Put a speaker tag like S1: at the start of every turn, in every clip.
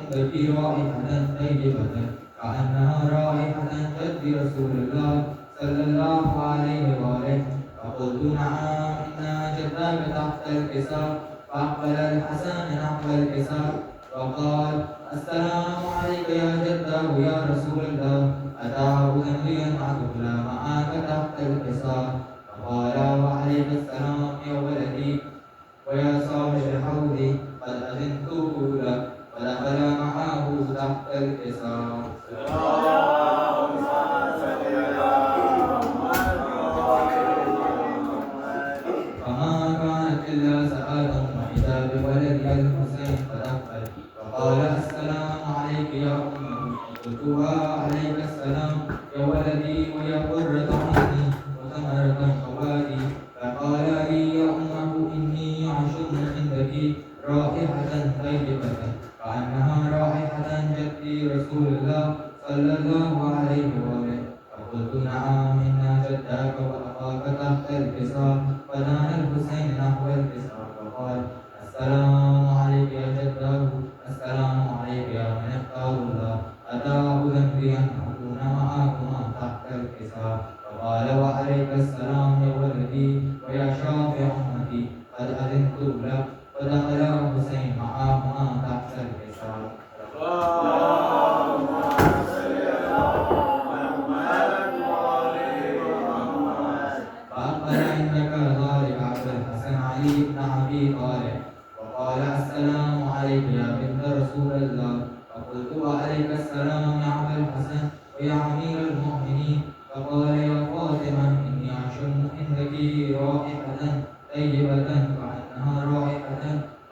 S1: عندك رائحة طيبة كأنها رائحة جد رسول الله صلى الله عليه وآله. فقلت نعم إن جدك تحت الكساء. فأقبل الحسن نحو الكساء وقال السلام عليك يا جده يا رسول الله أتعبد لي أن أدخل معك تحت الكساء؟ فقال وعليك السلام يا ولدي ويا صاحب الحوض قد أذنت لك. ودخل معه تحت الكساء. فما كانت إلا ساعة وإذا بولدي الحسين قد أقبل فقال السلام عليك يا أمه. قلت وعليك السلام يا ولدي ويا قرة عيني وثمرة فؤادي. فقال لي يا أمه إني أشم عندك رائحة طيبة كأنها رائحة جد رسول الله صلى الله عليه وآله. فقلت نعم إن جدك وأخاك تحت الكساء. فدان الحسين نحو الكساء فقال السلام عليك يا جده السلام عليك يا من اختار الله أتعبد لي أن أكون معكما تحت الكساء؟ فقال وعليك السلام يا ولدي ويا شافع أمتي قد أذنت لك. فدخل الحسين معهما تحت الكساء. فأقبل عندك ذلك عبد الحسن علي بن أبي طالب وقال السلام عليك يا بنت رسول الله. فقلت وعليك السلام يا عبد الحسن ويا أمير المؤمنين. فقال يا فاطمة إني أشم عندك رائحة طيبة كأنها رائحة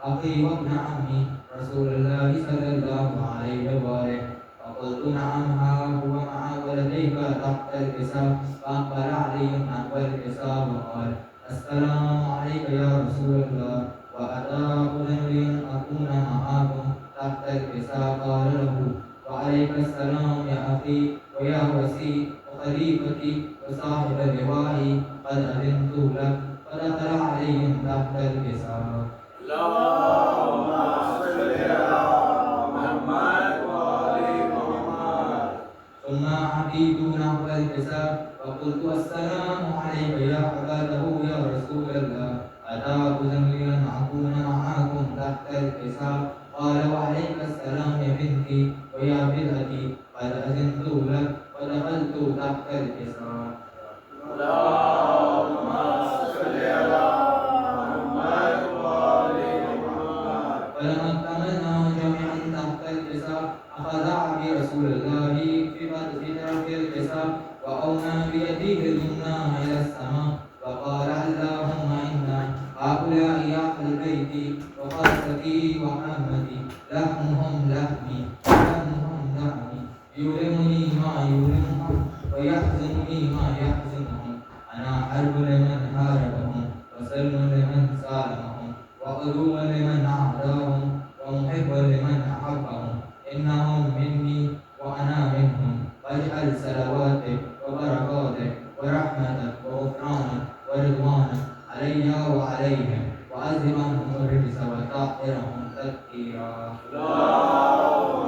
S1: أخي وابن عمي رسول الله صلى الله عليه وآله. فقلت نعم ها هو مع ولديك تحت الكساء. فأقبل علي نحو الكساء وقال السلام عليك يا رسول الله وأتعبد لي أن أكون معكم تحت الكساء؟ قال له وعليك السلام يا أخي ويا وسي وخليفتي وصاحب لوائي قد أذنت لك. فدخل عليهم تحت الكساء.
S2: اللهم صل على محمد وآل محمد.
S1: ثم عقيت نحو الكساء فقلت السلام عليك يا عباده يا رسول الله أتعبد لي أن أكون معكم تحت الكساء؟ قال وعليك السلام يا بنتي ويا بدعتي قد أذنت لك. ودخلت تحت الكساء.
S2: اللهم صل على محمد وآل محمد.
S1: فلما اكتملنا جميعا تحت الكساء أخذ عبي رسول الله في طرف الكساء وأومى بيده اليمنى إلى السماء وقال اللهم إن هؤلاء أهل بيتي وخاصتي وعامتي لحمهم لحمي ودمهم دمي يؤلمني ما يؤلمهم ويحزنني ما يحزنهم. أنا حرب لمن حاربهم وسلم لمن سالمهم وعدو لمن عاداهم ومحب لمن أحبهم. إنهم مني وأنا منهم. واجعل صلواتك وبركاتك ورحمتك وغفرانك ورضوانك علي وعليهم وأذهب عنهم الرجس وطهرهم تطهيرا.
S2: اللهم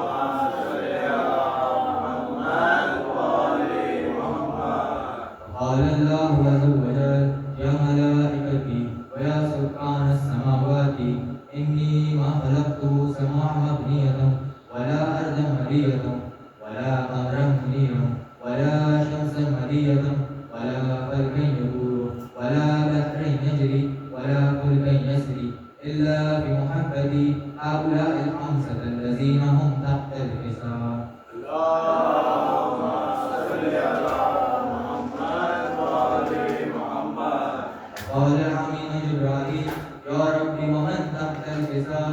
S2: صل على محمد وآل محمد.
S1: قال الله عز وجل يا ملائكتي ويا سكان السماوات إني ما خلقت سماء مبنية ولا أرضا ملية ولا قمرا منيرا ولا شمسا ملية ولا فلكا يدور ولا بحر يجري ولا فلكا يسري إلا بمحبة هؤلاء الخمسة الذين هم تحت الكساء.
S2: اللهم صل على محمد وآل محمد.
S1: قال الأمين جبرائيل يا رب ومن تحت الكساء؟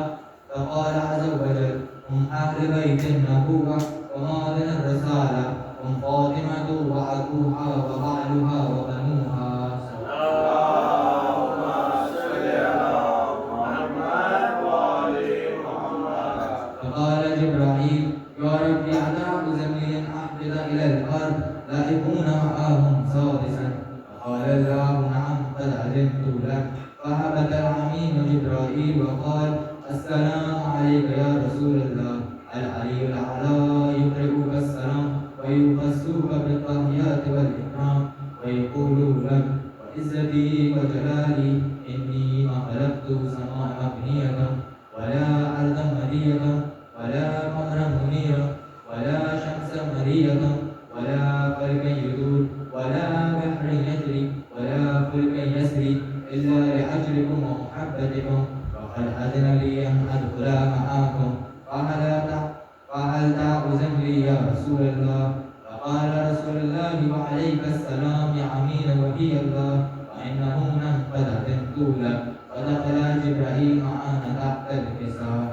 S1: فقال عز وجل هم أهل بيت النبوة ومعدن الرسالة هم فاطمة وأبوها وبعلها وبنوها.
S2: اللهم صل على محمد وآل محمد.
S1: فقال جبرائيل يا رب أعداء زميل أحبط إلى الأرض لا يكون معهم سادسا. فقال الله نعم قد علمت لك. فهبط الأمين جبرائيل وقال السلام عليك يا رسول الله ولا قمرا منيرا ولا شمسا مرية ولا فلكا يدور ولا بحر يجري ولا فلكا يسري إلا لأجلكم ومحبتكم وقد أذن لي أن أدخل معكم فهل تعوزن لي يا رسول الله؟ فقال رسول الله وعليك السلام يا أمين وهي الله وإنه منفذة طولا فدخل جبرائيل معنا تحت الحساب.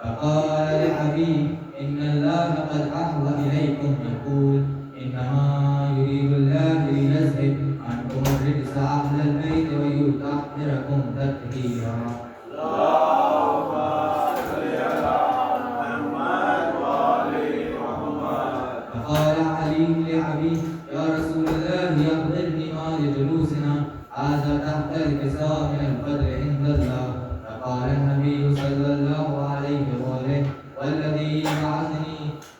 S1: فقال لحبيب إن الله قد أحوى إليكم يقول إنما يريد الله ليذهب عنكم الرجس أهل البيت ويطهركم تطهيرا. فقال علي لعبيد يا رسول الله أخبرني ما لجلوسنا هذا تحت الكساء من القدر عند الله. فقال النبي صلى الله عليه وسلم والذي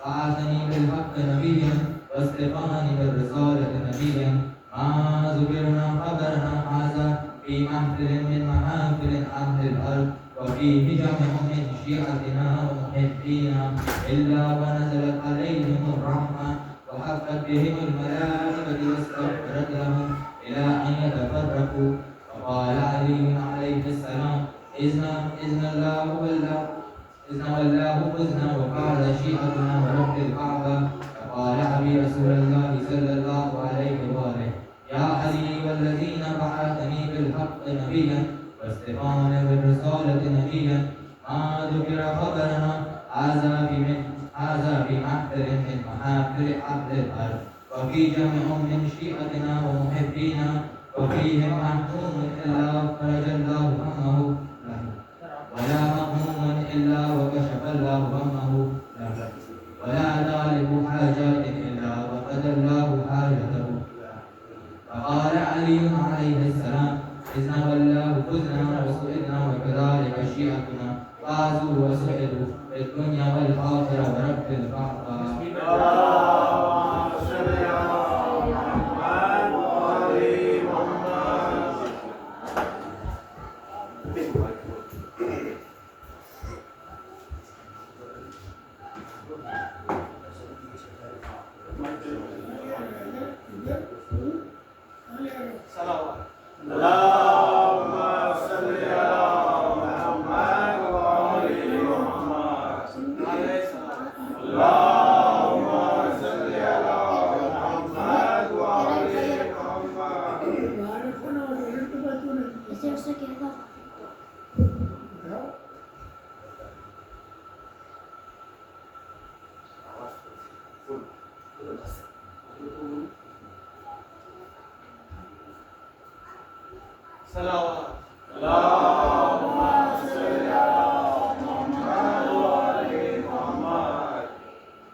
S1: بعثني بالحق نبيا واصطفاني بالرسالة نبيا ما ذكرنا خبرنا هذا في محفل من محافل أهل الأرض وفيه جمع من شيعتنا ومحبينا إلا ونزلت عليهم الرحمة وحفت بهم الملائكة واستغفرت لهم إلى أن يتفرقوا. فقال علي عليه السلام إذن والله خذنا وقال شيعتنا ورب الكعبة. فقال أبي رسول الله صلى الله عليه وسلم يا علي والذين بعثني بالحق نبيا واصطفاني بالرسالة نبيا ما ذكر خبرنا هذا في محفل من محافل أهل الأرض وفي جمع من شيعتنا ومحبينا وفيهم محكوم إلا فرج الله همه له ولا مهموم إلا وكشف الله همه له ولا طالب حاجات إلا وقضى الله حاجته. فقال علي عليه السلام إذن والله خذنا وسئلنا وكذلك شيعتنا فازوا وسئلوا في الدنيا والآخرة ورب الكعبة.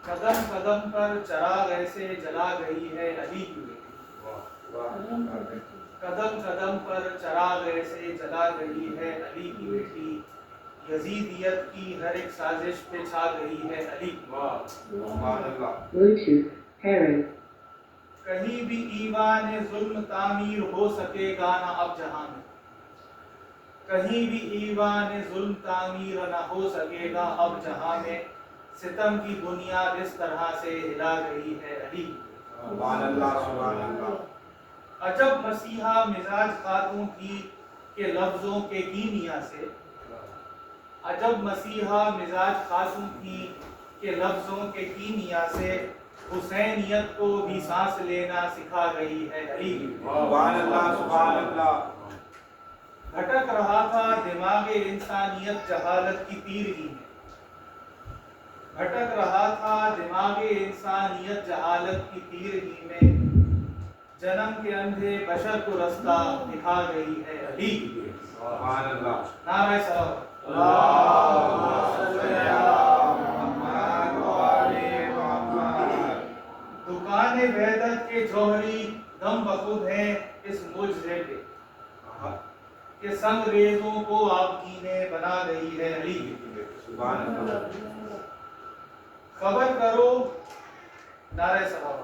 S3: قدم قدم پر چراغ ایسے جلا گئی ہے علی کی بیٹی. قدم قدم پر چراغ ایسے جلا گئی ہے علی کی بیٹی. یزیدیت کی ہر ایک سازش پہ چھا گئی ہے علی کی
S4: Bluetooth pairing.
S3: کہیں بھی ایوان ظلم تعمیر ہو سکے گا نہ اب جہاں میں. کہیں بھی ایوان ظلم تعمیر نہ ہو سکے گا اب جہاں میں. ستم کی بنیاد اس طرح سے ہلا گئی ہے علی. عجب مسیحا مزاج خاتون تھی کہ لفظوں کے کیمیا سے. عجب مسیحا مزاج خاتون تھی کہ لفظوں کے کیمیا سے حسینیت کو بھی سانس لینا سکھا گئی ہے علی. بھٹک رہا تھا دماغ انسانیت جہالت کی تیرگی میں. بھٹک رہا تھا دماغ انسانیت جہالت کی تیرگی میں. جنم کے اندھے بشر کو رستہ دکھا گئی ہے علی. نعرہ صلوات. دکان وحدت کے جوہری دم بخود ہیں اس معجزے پہ کہ سنگ ریزوں کو آپ کی نے بنا گئی ہے علی. خبر کرو. نعرہ صلوات.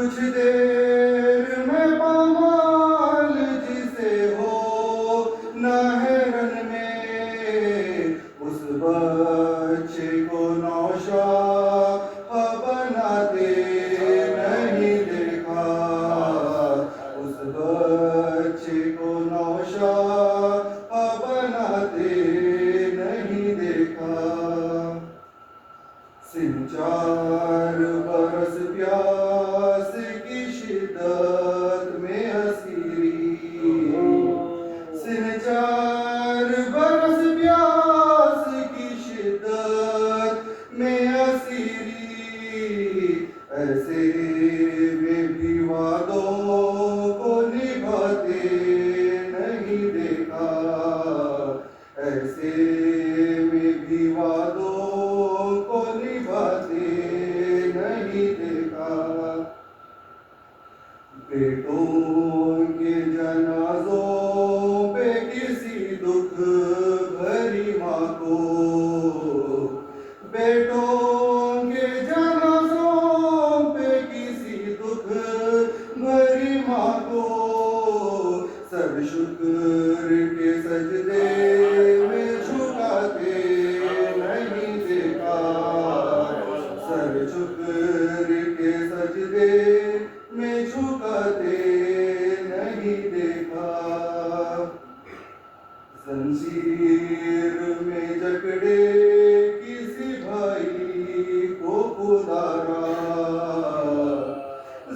S4: کچھ دیر میں پامال جسے ہو نہ ہے رن میں، اس بچے کو نوشا بناتے نہیں دیکھا، اس بچے کو نوشا بناتے نہیں دیکھا، سنچار برس پیاس کی شدت میں اسیری، سنچار برس پیاس کی شدت میں اسیری، ایسے میں بھی وعدوں کو نبھاتے نہیں دیکھا، ایسے میں بھی وعدوں کو نبھاتے نہیں دیکھا، بیٹوں کے جنازوں پہ کسی دکھ بھری ماں کو، بیٹوں کے جنازوں پہ کسی دکھ بھری ماں کو، سب شکر کے سجدے میں جھکاتے نہیں دیکھا، سر شکر کے سجدے میں جھکاتے نہیں دیکھا، زنجیر میں جکڑے کسی بھائی کو خدا را،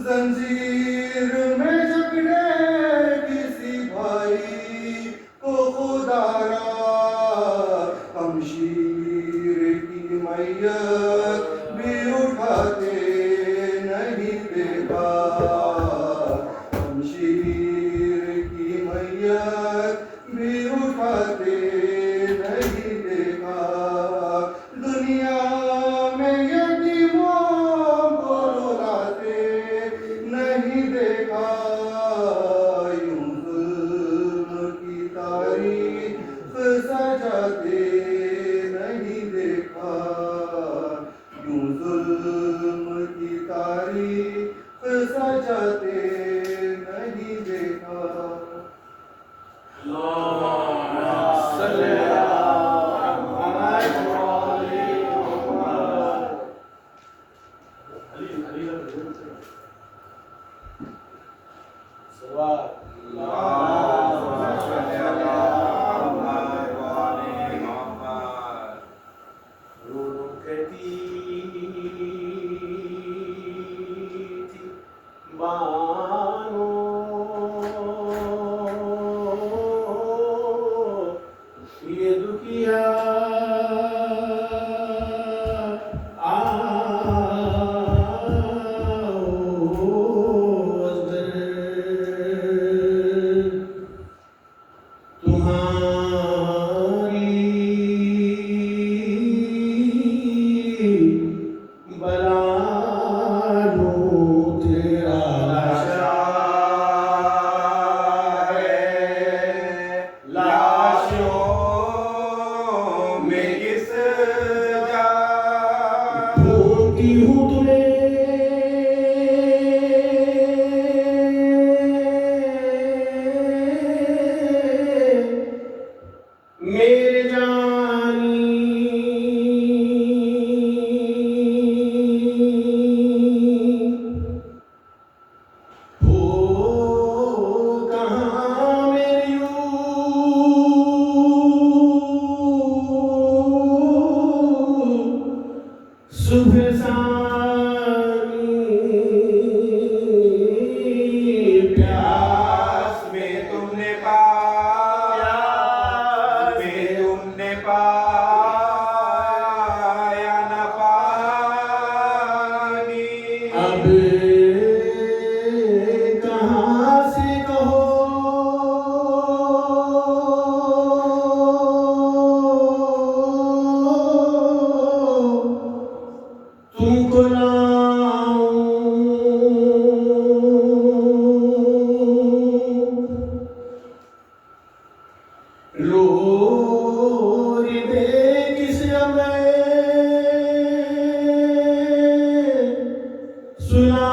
S4: زنجیر میں جکڑے کسی بھائی کو خدا را، ہم شیر کی میت بھی اٹھاتے نہیں دیکھا، ہم شیر کی میت بھی اٹھاتے نہیں دیکھا، دنیا میں یتیموں کو رلاتے نہیں دیکھا، یوں ظلم کی تاریخ سجاتے نہیں دیکھا، یوں ظلم کی تاریخ سجاتے نہیں دیکھا۔
S5: سنا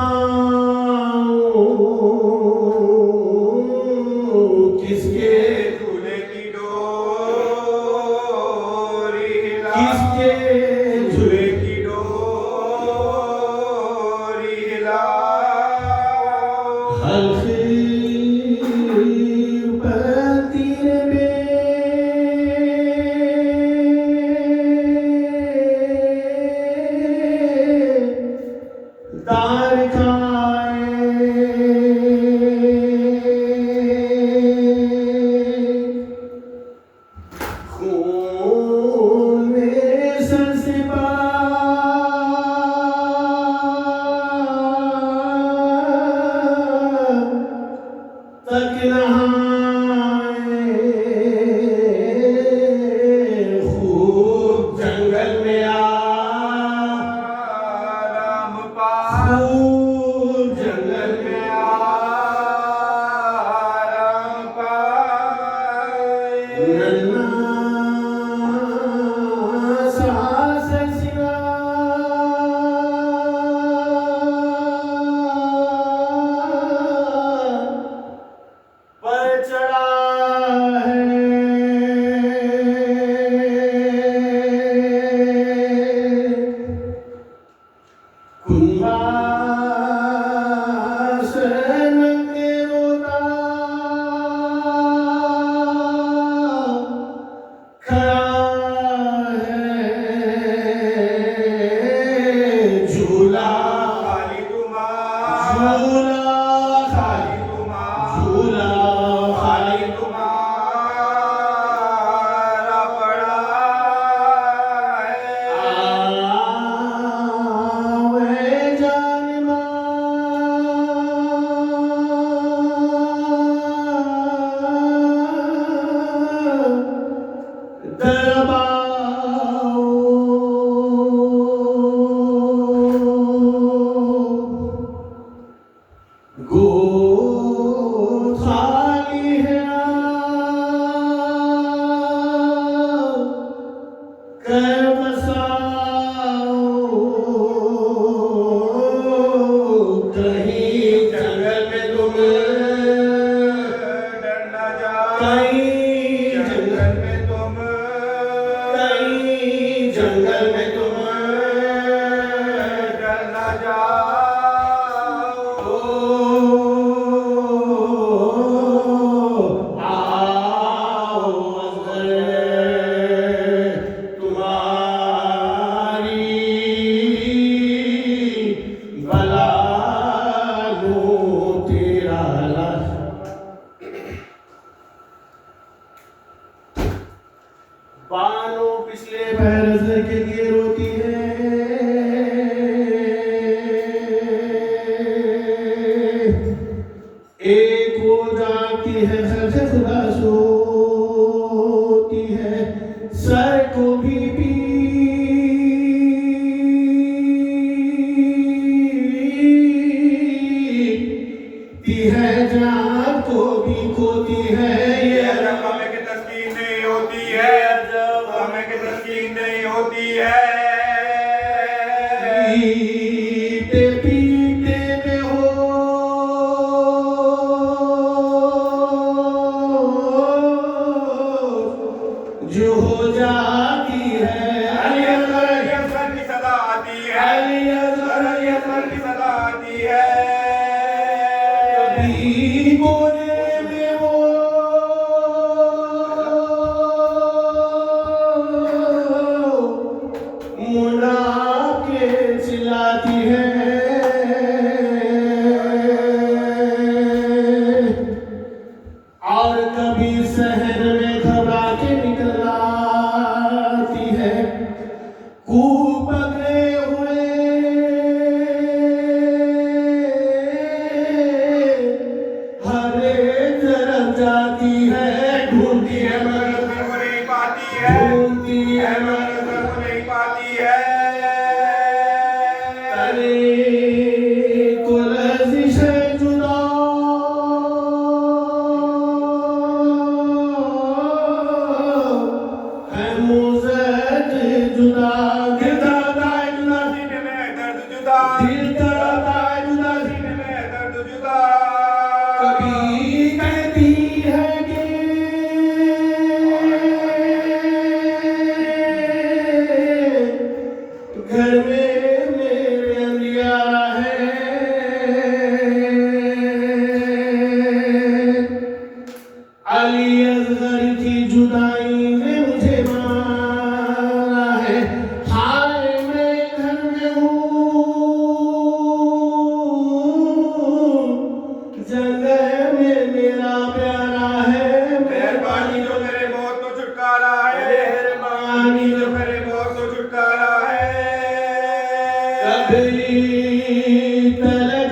S4: تلک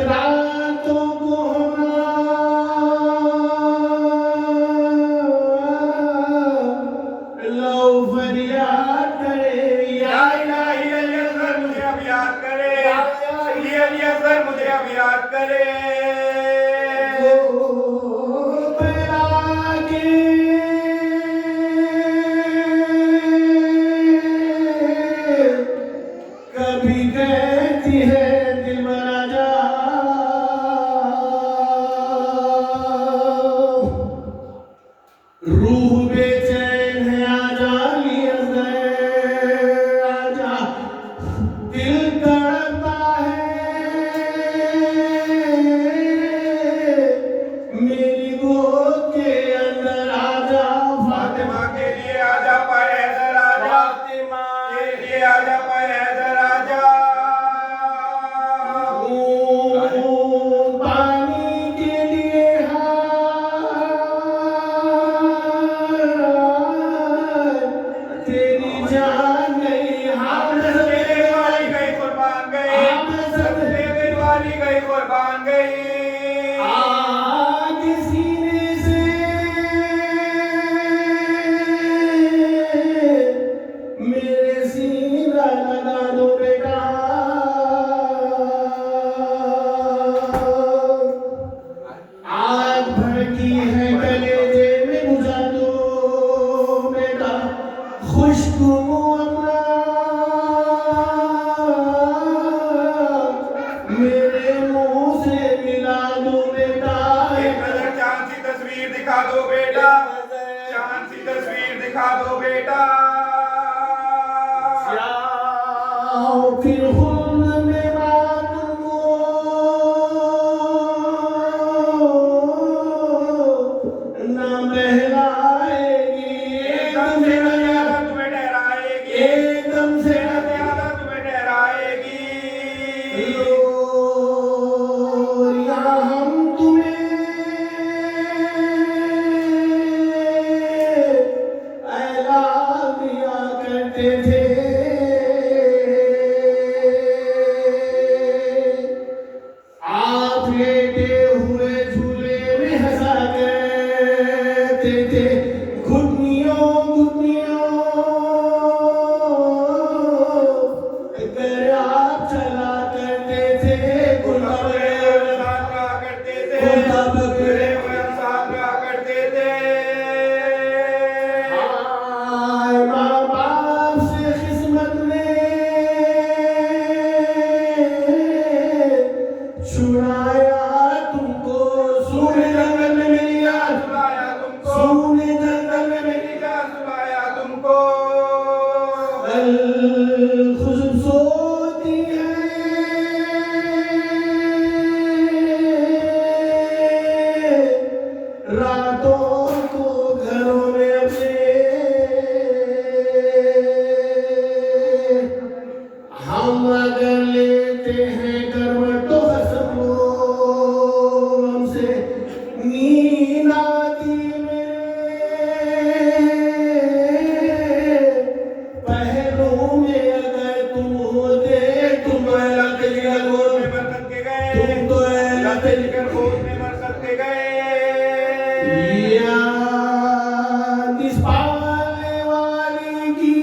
S4: راتوں کو لو فریاد کرے یا الہی علی اصغر مجھے اب یاد کرے علی اصغر مجھے اب یاد کرے کبھی کہتی ہے دل مرا جا روح بے چین ہے آجا علی اصغر آجا دل تڑپتا ہے میری گود کے اندر آجا فاطمہ کے لیے آجا پر حیدر آجا فاطمہ کے لیے آجا پر حیدر آجا پانی کے لیے تیری جان گئی والی گئی قربان گئی والی گئی قربان گئی آگ سینے سے میرے سینہ لگا دو بیٹا آگ بھڑکی ہے کلیجے میں بجھا دو بیٹا خشک منہ اپنا میرے منہ سے ملا دو بیٹا ایک نظر چاند سی تصویر دکھا دو بیٹا چاند سی تصویر دکھا دو بیٹا پھر خون میں بات کو نہ بہلائے گی ایک دم سے نہ زیادہ تمہیں ڈرائے گی ایک دم سے نہ زیادہ تمہیں ڈرائے گی یہاں ہم تمہیں اعلان دیا کرتے تھے آپ لیٹے ہوئے جھولے میں ہنسا کرتے تھے گھٹنیوں اگر آپ چلا کرتے تھے گھٹا بغیر ساتھ رہا کرتے تھے گھٹا بغیر ساتھ رہا کرتے تھے ماں باپ سے قسمت نے چھڑایا تم کو سونے جنگل میں میری یاد سلایا تم کو سونے جنگل میں میری یاد سلایا تم کو خوشب سوتی ہے راتوں کو گھروں میں اپنے ہم اگر لیتے ہیں کروٹ تو قسم لو ہم سے نیند آتی میرے پہلوں میں اگر تم ہوتے تم تو اللہ کے جگر گود میں مر سکتے گئے تم تو اللہ کے جگر گود میں مر سکتے گئے یاد اس پالنے والی کی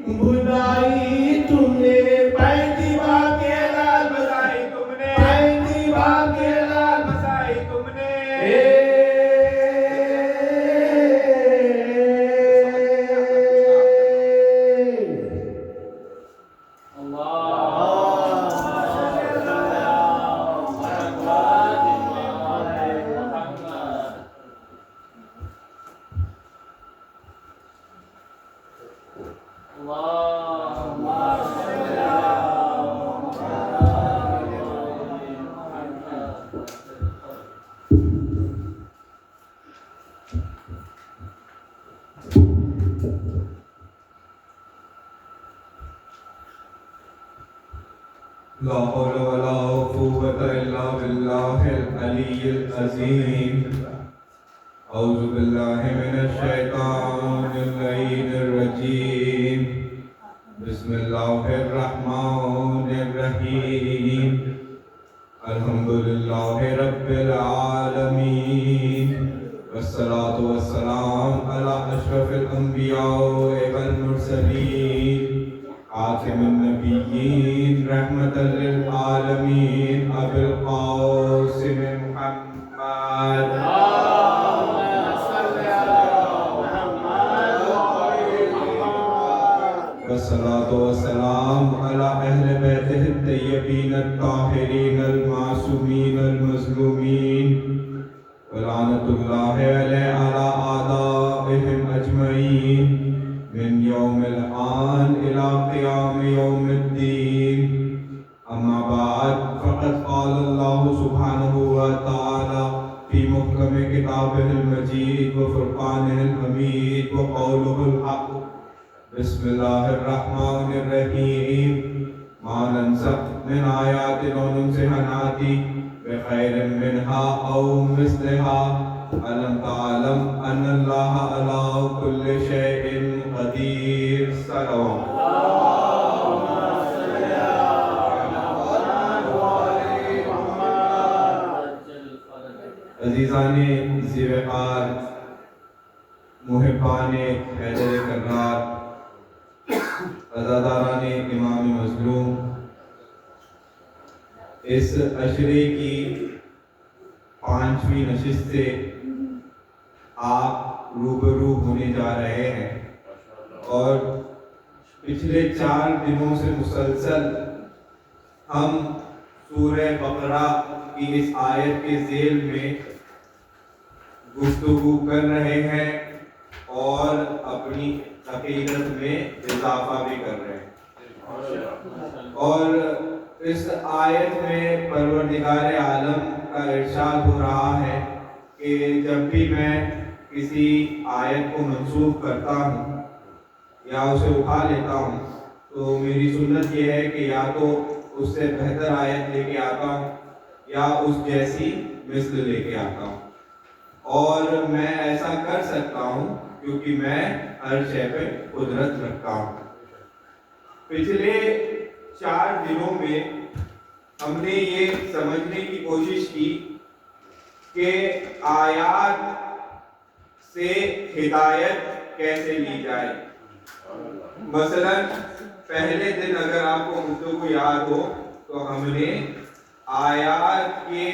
S4: بھلائی تم نے پینتی باغ کے لال بسائی تم نے پینتی باغ کے لال بسائی تم نے
S5: لا حول ولا قوة إلا بالله العلي العظيم أعوذ بالله من الشيطان اللعين الرجيم بسم اللہ الرحمن الرحیم الحمد للہ رب العالمین والصلاة والسلام علی اشرف الانبیاء والمرسلین خاتم النبیین رحمت للعالمین ابو القاسم محمد والصلاة والسلام على أهل بيته الطيبين الطاهرين المعصومين المظلومين ولعنة الله على أعدائهم أجمعين من يوم الآن إلى قيام يوم الدين أما بعد فقد قال الله سبحانه وتعالى في محكم كتابه المجيد وفرقانه الحميد وقوله الحق بسم اللہ الرحمن الرحیم ما ننسخ من آیات أو ننسها نأتی بخیر منها أو مثلها ألم تعلم أن الله على كل شيء قدير صلوات عزیزان ذی وقار محبان حیدر کرار عزاداران امام مظلوم اس عشرے کی 5ویں نشست سے آپ روبرو ہونے جا رہے ہیں اور پچھلے 4 دنوں سے مسلسل ہم سورہ بقرہ کی اس آیت کے ذیل میں گفتگو کر رہے ہیں اور اپنی عقیدت میں اضافہ بھی کر رہے ہیں اور اس آیت میں پروردگار عالم کا ارشاد ہو رہا ہے کہ جب بھی میں کسی آیت کو منسوخ کرتا ہوں یا اسے اٹھا لیتا ہوں تو میری سنت یہ ہے کہ یا تو اس سے بہتر آیت لے کے آتا ہوں یا اس جیسی مثل لے کے آتا ہوں اور میں ایسا کر سکتا ہوں کیونکہ میں ہر شے پہ قدرت رکھتا ہوں۔ پچھلے 4 دنوں میں ہم نے یہ سمجھنے کی کوشش کی کہ آیات سے ہدایت کیسے لی جائے۔ مثلا پہلے دن اگر آپ کو گفتگو یاد ہو تو ہم نے آیات کے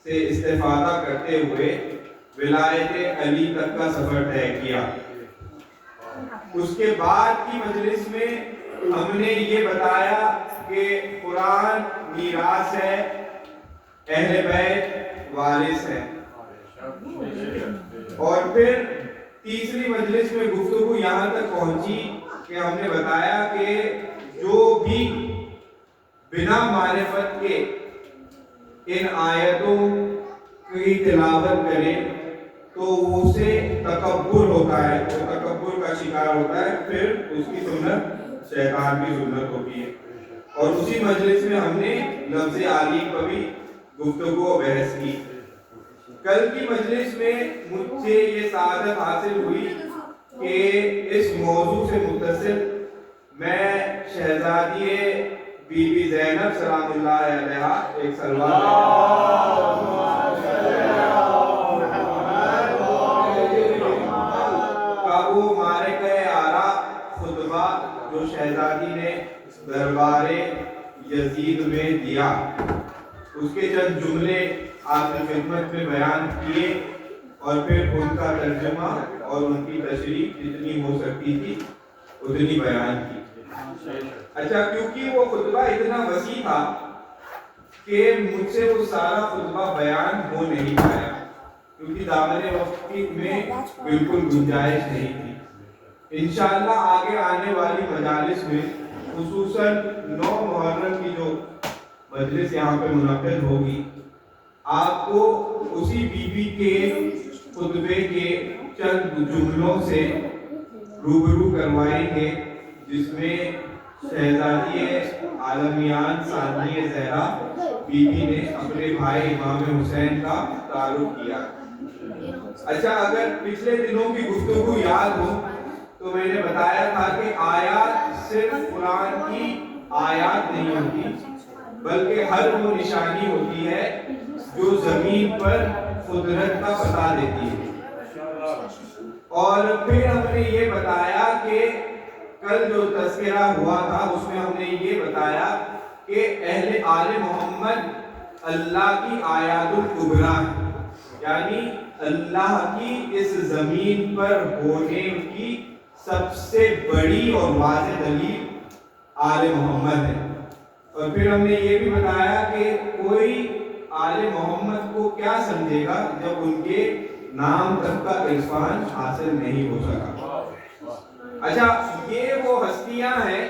S5: سے استفادہ کرتے ہوئے ولایت علی تک کا سفر طے کیا۔ اس کے بعد کی مجلس میں ہم نے یہ بتایا کہ قرآن میراث ہے، اہل بیت وارث ہے، اور پھر تیسری مجلس میں گفتگو یہاں تک پہنچی کہ ہم نے بتایا کہ جو بھی بنا معرفت کے ان آیتوں کی تلاوت کرے تو اسے تکبر ہوتا ہے، وہ تکبر کا شکار ہوتا ہے، پھر اس کی سنت شیطان کی سنت ہوتی ہے۔ اور اسی مجلس میں ہم نے لفظ عالی پر بھی گفتگو و بحث کی۔ کل کی مجلس میں مجھے یہ سعادت حاصل ہوئی کہ اس موضوع سے متصل میں شہزادی بی بی زینب سلام اللہ علیہا ایک سلوات وہ مارکہ آرا خطبہ جو شہزادی نے دربار یزید میں دیا، اس کے چند جملے آپ کی خدمت میں بیان کیے اور پھر ان کا ترجمہ اور ان کی تشریح جتنی ہو سکتی تھی اتنی بیان کی۔ اچھا، کیونکہ وہ خطبہ اتنا وسیع تھا کہ مجھ سے وہ سارا خطبہ بیان ہو نہیں پایا، کیونکہ دامن وقت میں بالکل گنجائش نہیں تھی۔ انشاءاللہ آگے آنے والی مجالس میں خصوصاً 9 محرم کی جو مجلس یہاں پہ منعقد ہوگی، آپ کو اسی بی بی کے خطبے کے چند جملوں سے روبرو کروائیں گے جس میں شہزادی عالمیان ثانیہ زہرا بی بی نے اپنے بھائی امام حسین کا تعارف کیا۔ اچھا، اگر پچھلے دنوں کی گفتگو یاد ہو تو تو میں نے بتایا تھا کہ آیات صرف قرآن کی آیات نہیں ہوتی بلکہ ہر وہ نشانی ہوتی ہے جو زمین پر قدرت کا بتا دیتی ہے. اور پھر ہم نے یہ بتایا کہ کل جو تذکرہ ہوا تھا اس میں ہم نے یہ بتایا کہ اہل آل محمد اللہ کی آیات الکبریٰ یعنی اللہ کی اس زمین پر ہونے کی سب سے بڑی اور واضح دلیل آل محمد ہے. اور پھر ہم نے یہ بھی بتایا کہ کوئی آل محمد کو کیا سمجھے گا جب ان کے نام تک کا عرفان حاصل نہیں ہو سکا. اچھا یہ وہ ہستیاں ہیں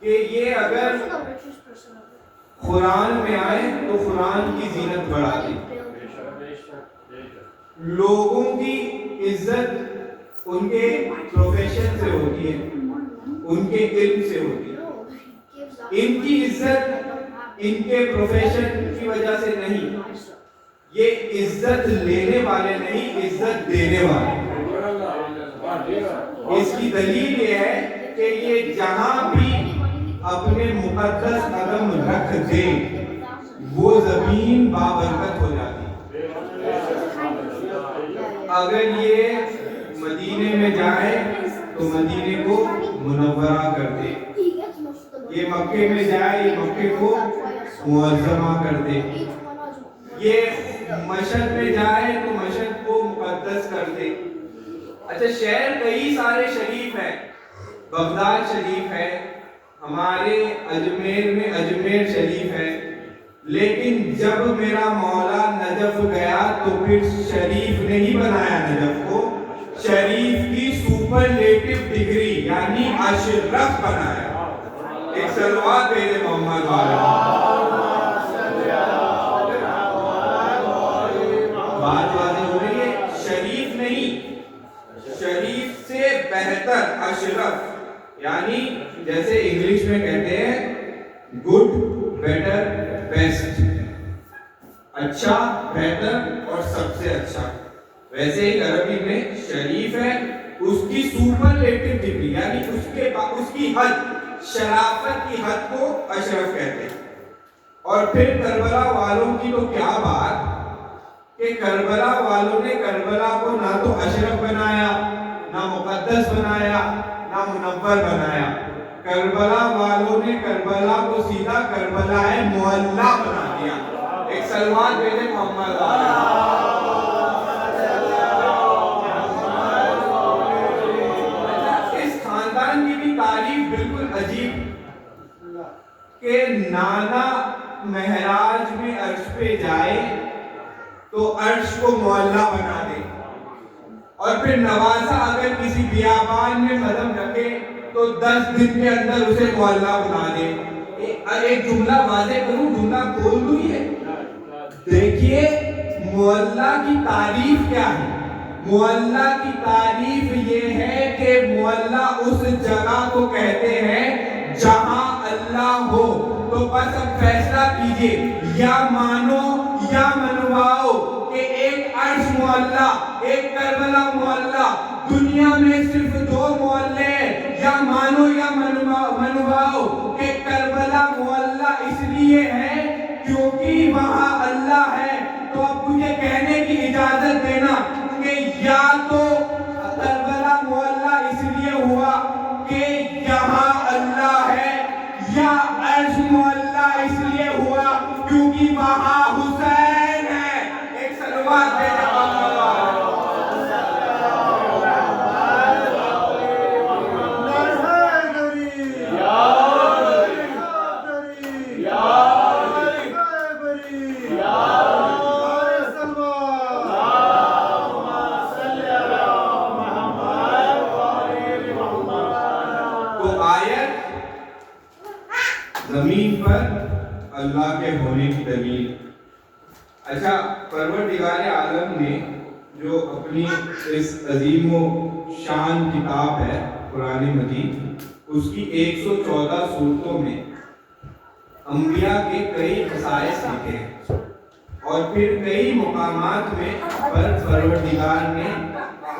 S5: کہ یہ اگر قرآن میں آئے تو قرآن کی زینت بڑھاتے, لوگوں کی عزت ان کے پروفیشن سے ہوتی ہے, ان کے علم سے ہوتی ہے. ان کی عزت ان کے پروفیشن کی وجہ سے نہیں, یہ عزت لینے والے نہیں عزت دینے والے. اس کی دلیل یہ ہے کہ یہ جہاں بھی اپنے مقدس قدم رکھ دے وہ زمین بابرکت ہو جاتی. اگر یہ مدینے میں جائے تو مدینے کو منورہ کر دے, یہ مکے میں جائے یہ مکے کو معظمہ کر دے, یہ مشہد میں جائے تو مشہد کو مقدس کر دے. اچھا شہر کئی سارے شریف ہیں, بغداد شریف ہے, ہمارے اجمیر میں اجمیر شریف ہے, لیکن جب میرا مولا نجف گیا تو پھر شریف نہیں بنایا نجف کو, شریف کی سپرلیٹو ڈگری یعنی اشرف بنایا. ایک صلوات بھیجے محمد بات واضح ہو رہی ہے. شریف نہیں, شریف سے بہتر اشرف یعنی جیسے انگلش میں کہتے ہیں گڈ بیٹر بیسٹ, اچھا بہتر اور سب سے اچھا, ویسے ہی عربی میں شریف ہے اس کی سپرلیٹو ڈگری یعنی اس کی حد, شرافت کی حد کو اشرف کہتے ہیں. اور پھر کربلا والوں کی تو کیا بات کہ کربلا والوں نے کربلا کو نہ تو اشرف بنایا, نہ مقدس بنایا, نہ منور بنایا. کربلا والوں نے کربلا کو سیدھا کربلا معلیٰ بنا دیا. ایک صلوات بھیجے محمد اس خاندان کی بھی تعریف بالکل عجیب کہ نانا مہراج میں عرش پہ جائے تو عرش کو معلیٰ بنا دے, اور پھر نوازا اگر کسی بیابان میں قدم رکھے تو 10 دن کے اندر اسے معلیٰ بنا دے. ایک جملہ واضح کروں, جملہ کھول دوں یہ دیکھیے معلیٰ کی تعریف کیا ہے. معلیٰ کی تعریف یہ ہے کہ معلیٰ اس جگہ کو کہتے ہیں جہاں اللہ ہو. تو بس اب فیصلہ کیجئے, یا مانو یا منواؤ کہ ایک عرش معلیٰ ایک کربلا معلیٰ, دنیا میں صرف 2 معلے ہیں, یا مانو یا منواؤ کہ کربلا معلیٰ اس لیے ہے کیونکہ وہاں اللہ ہے. تو اب مجھے کہنے کی اجازت دینا کہ یا تو کربلا معلیٰ اس لیے ہوا کہ یہاں اللہ ہے, یا عرش معلیٰ اس لیے ہوا کیونکہ وہاں حسین ہے. ایک صلوات بھیجے زمین پر اللہ کے ہونے کی دلیل. اچھا پروردگار عالم نے جو اپنی اس عظیم و شان کتاب ہے قرآن مجید, اس کی 114 سورتوں میں انبیاء کے کئی خصائص لکھے ہیں, اور پھر کئی مقامات میں پروردگار نے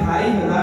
S5: 2500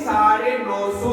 S5: 950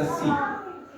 S5: 80,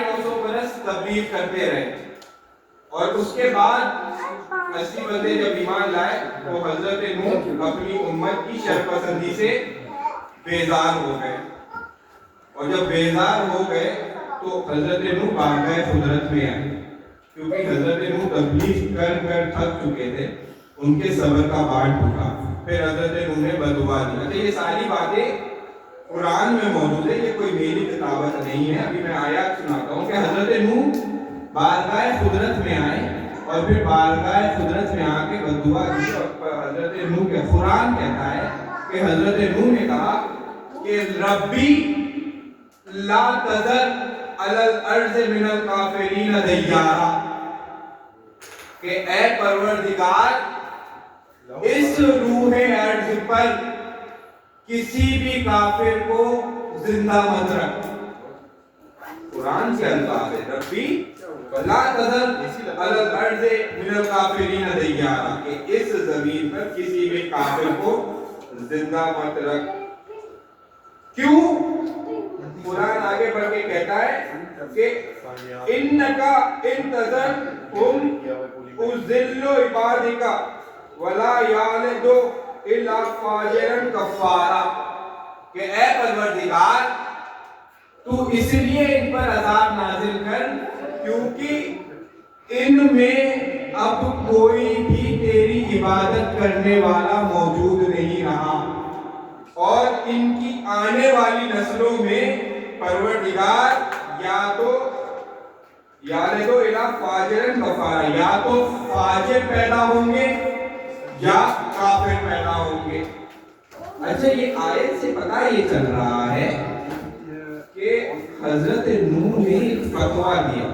S5: 950 برس تبلیغ کرتے رہے اور اس کے بعد 80 بندے جب ایمان لائے تو حضرت نوح اپنی امت کی شرپسندی سے بیزار ہو گئے، اور جب بیزار ہو گئے تو حضرت نوح بارگاہ قدرت میں آئے، کیونکہ حضرت نوح تبلیغ کر کر تھک چکے تھے، ان کے صبر کا بانٹ ٹوٹا، پھر حضرت نوح نے بدعا دیا۔ تو یہ ساری باتیں قرآن میں موجود ہے، یہ کوئی میری کتابت نہیں ہے۔ ابھی میں آیات سناتا ہوں کہ حضرت نوح بارگاہ قدرت میں آئے اور پھر بارگاہ قدرت میں آ کے بدعا کی، اور حضرت نوح کے قرآن کہتا ہے کہ حضرت نوح نے کہا کہ ربی لا تذر علی الارض من الکافرین دیارا، کہ اے پروردگار اس روح ارض پر کسی بھی کافر کو زندہ مت رکھ۔ قرآن کے الفاظ ہے ربی لا تذر علی الارض من الکافرین دیارا، کہ اس زمین پر کسی بھی کافر کو زندہ مت رکھ۔ کیوں؟ قرآن آگے بڑھ کے کہتا ہے کہ انکا انتظرہم اذل عبادک ولا یالد الا فاجرا کفارا، کہ اے پروردگار تو اس لیے ان پر عذاب نازل کر کیونکہ ان میں اب کوئی بھی تیری عبادت کرنے والا موجود نہیں رہا، اور ان کی آنے والی نسلوں میں پروردگار یا تو یالدو الا فاجرن کفارا، یا تو فاجر پیدا ہوں گے یا کافر پیدا ہوں گے۔ اچھا، یہ آیت سے پتہ یہ چل رہا ہے کہ حضرت نوح نے فتویٰ دیا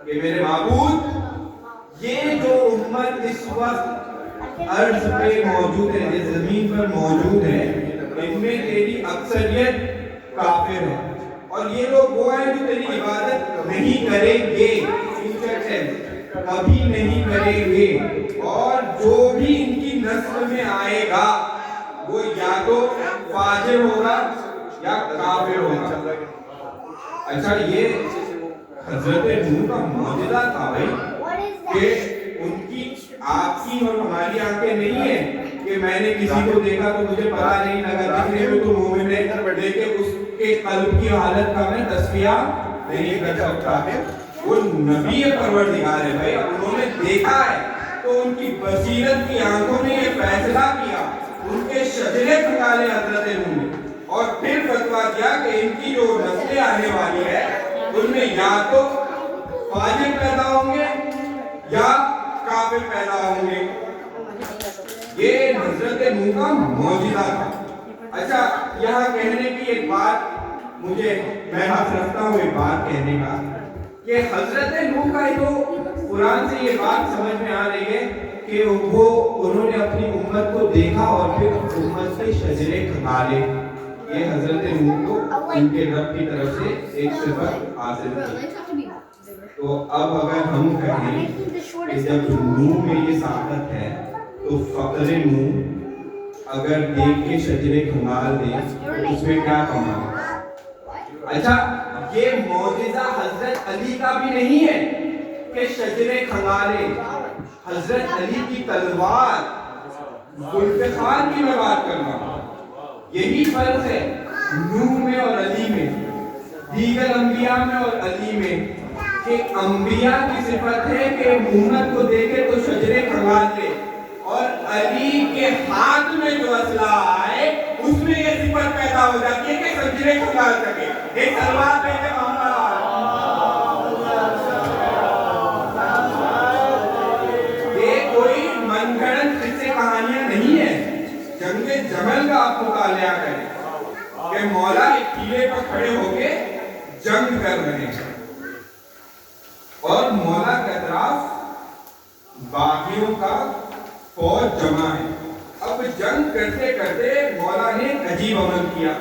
S5: کہ میرے معبود یہ جو امت اس وقت ارض پہ موجود ہے، جس زمین پر موجود ہے، ان میں تیری اکثریت کافر ہے، اور یہ لوگ وہ ہیں جو تیری عبادت نہیں کریں گے، کبھی نہیں کریں گے، اور جو بھی ان کی نسل میں آئے گا وہ یا تو فاجر ہوگا یا کافر ہوگا۔ اچھا، یہ حضرت نوح کا معجزہ تھا بھائی، کہ ان کی آپ کی اور ہماری آنکھیں نہیں ہیں کہ میں نے کسی کو دیکھا تو مجھے پتا نہیں لگا، دیکھنے میں تو مومن ہے لیکن اس کے قلب کی حالت کا میں تصفیہ نہیں کر سکتا ہے۔ وہ نبی پروردگار ہے بھائی، انہوں نے دیکھا ہے تو ان کی بصیرت کی آنکھوں نے یہ فیصلہ کیا، ان کے شجرے پھٹالے حضرت نوح نے، اور پھر فتویٰ دیا کہ ان کی جو نسلیں آنے والی ہے ان میں یا تو فاجر پیدا ہوں گے یا کافر پیدا ہوں گے۔ یہ حضرت نوح کا معجزہ تھا۔ اچھا، یہاں کہنے کی ایک بات مجھے، میں حق رکھتا ہوں ایک بات کہنے کا، کہ حضرت نوح کا تو قرآن سے یہ بات سمجھ میں آ رہی ہے کہ انہوں نے اپنی امت کو دیکھا اور پھر امت سے شجرے کھنگالے۔ یہ حضرت نوح کو ان کے رب کی طرف سے ایک صفت حاصل تھی۔ تو اب اگر ہم کہیں کہ جب نوح میں یہ سعادت ہے تو فقر نوح اگر دیکھ کے شجرے کھنگال دیں تو اس میں کیا کمال ہے؟ اچھا، یہ معجزہ حضرت علی کا بھی نہیں ہے کہ شجرے کھنگالے، حضرت علی کی تلوار، ذوالفقار کی میں بات کر رہا ہوں۔ یہی فرق ہے نوح میں اور علی میں، دیگر انبیاء میں اور علی میں، کہ انبیاء کی صفت ہے کہ امت کو دیکھے تو شجرے کھنگال دے، اور علی کے ہاتھ میں جو اسلحہ آئے اس میں یہ صفت پیدا ہو جاتی ہے کہ شجرے کھنگال سکے۔ ایک تلوار پہ ہے محمد، یہ کوئی من گھڑت قصے کہانیاں نہیں ہیں۔ جنگ جمل کا آپ مطالعہ کریں کہ مولا ایک قلعے پر کھڑے ہو کے جنگ کر رہے ہیں، اور مولا کے اطراف باغیوں کا فوج جمع ہے۔ اب جنگ کرتے کرتے مولا نے ایک عجیب عمل کیا،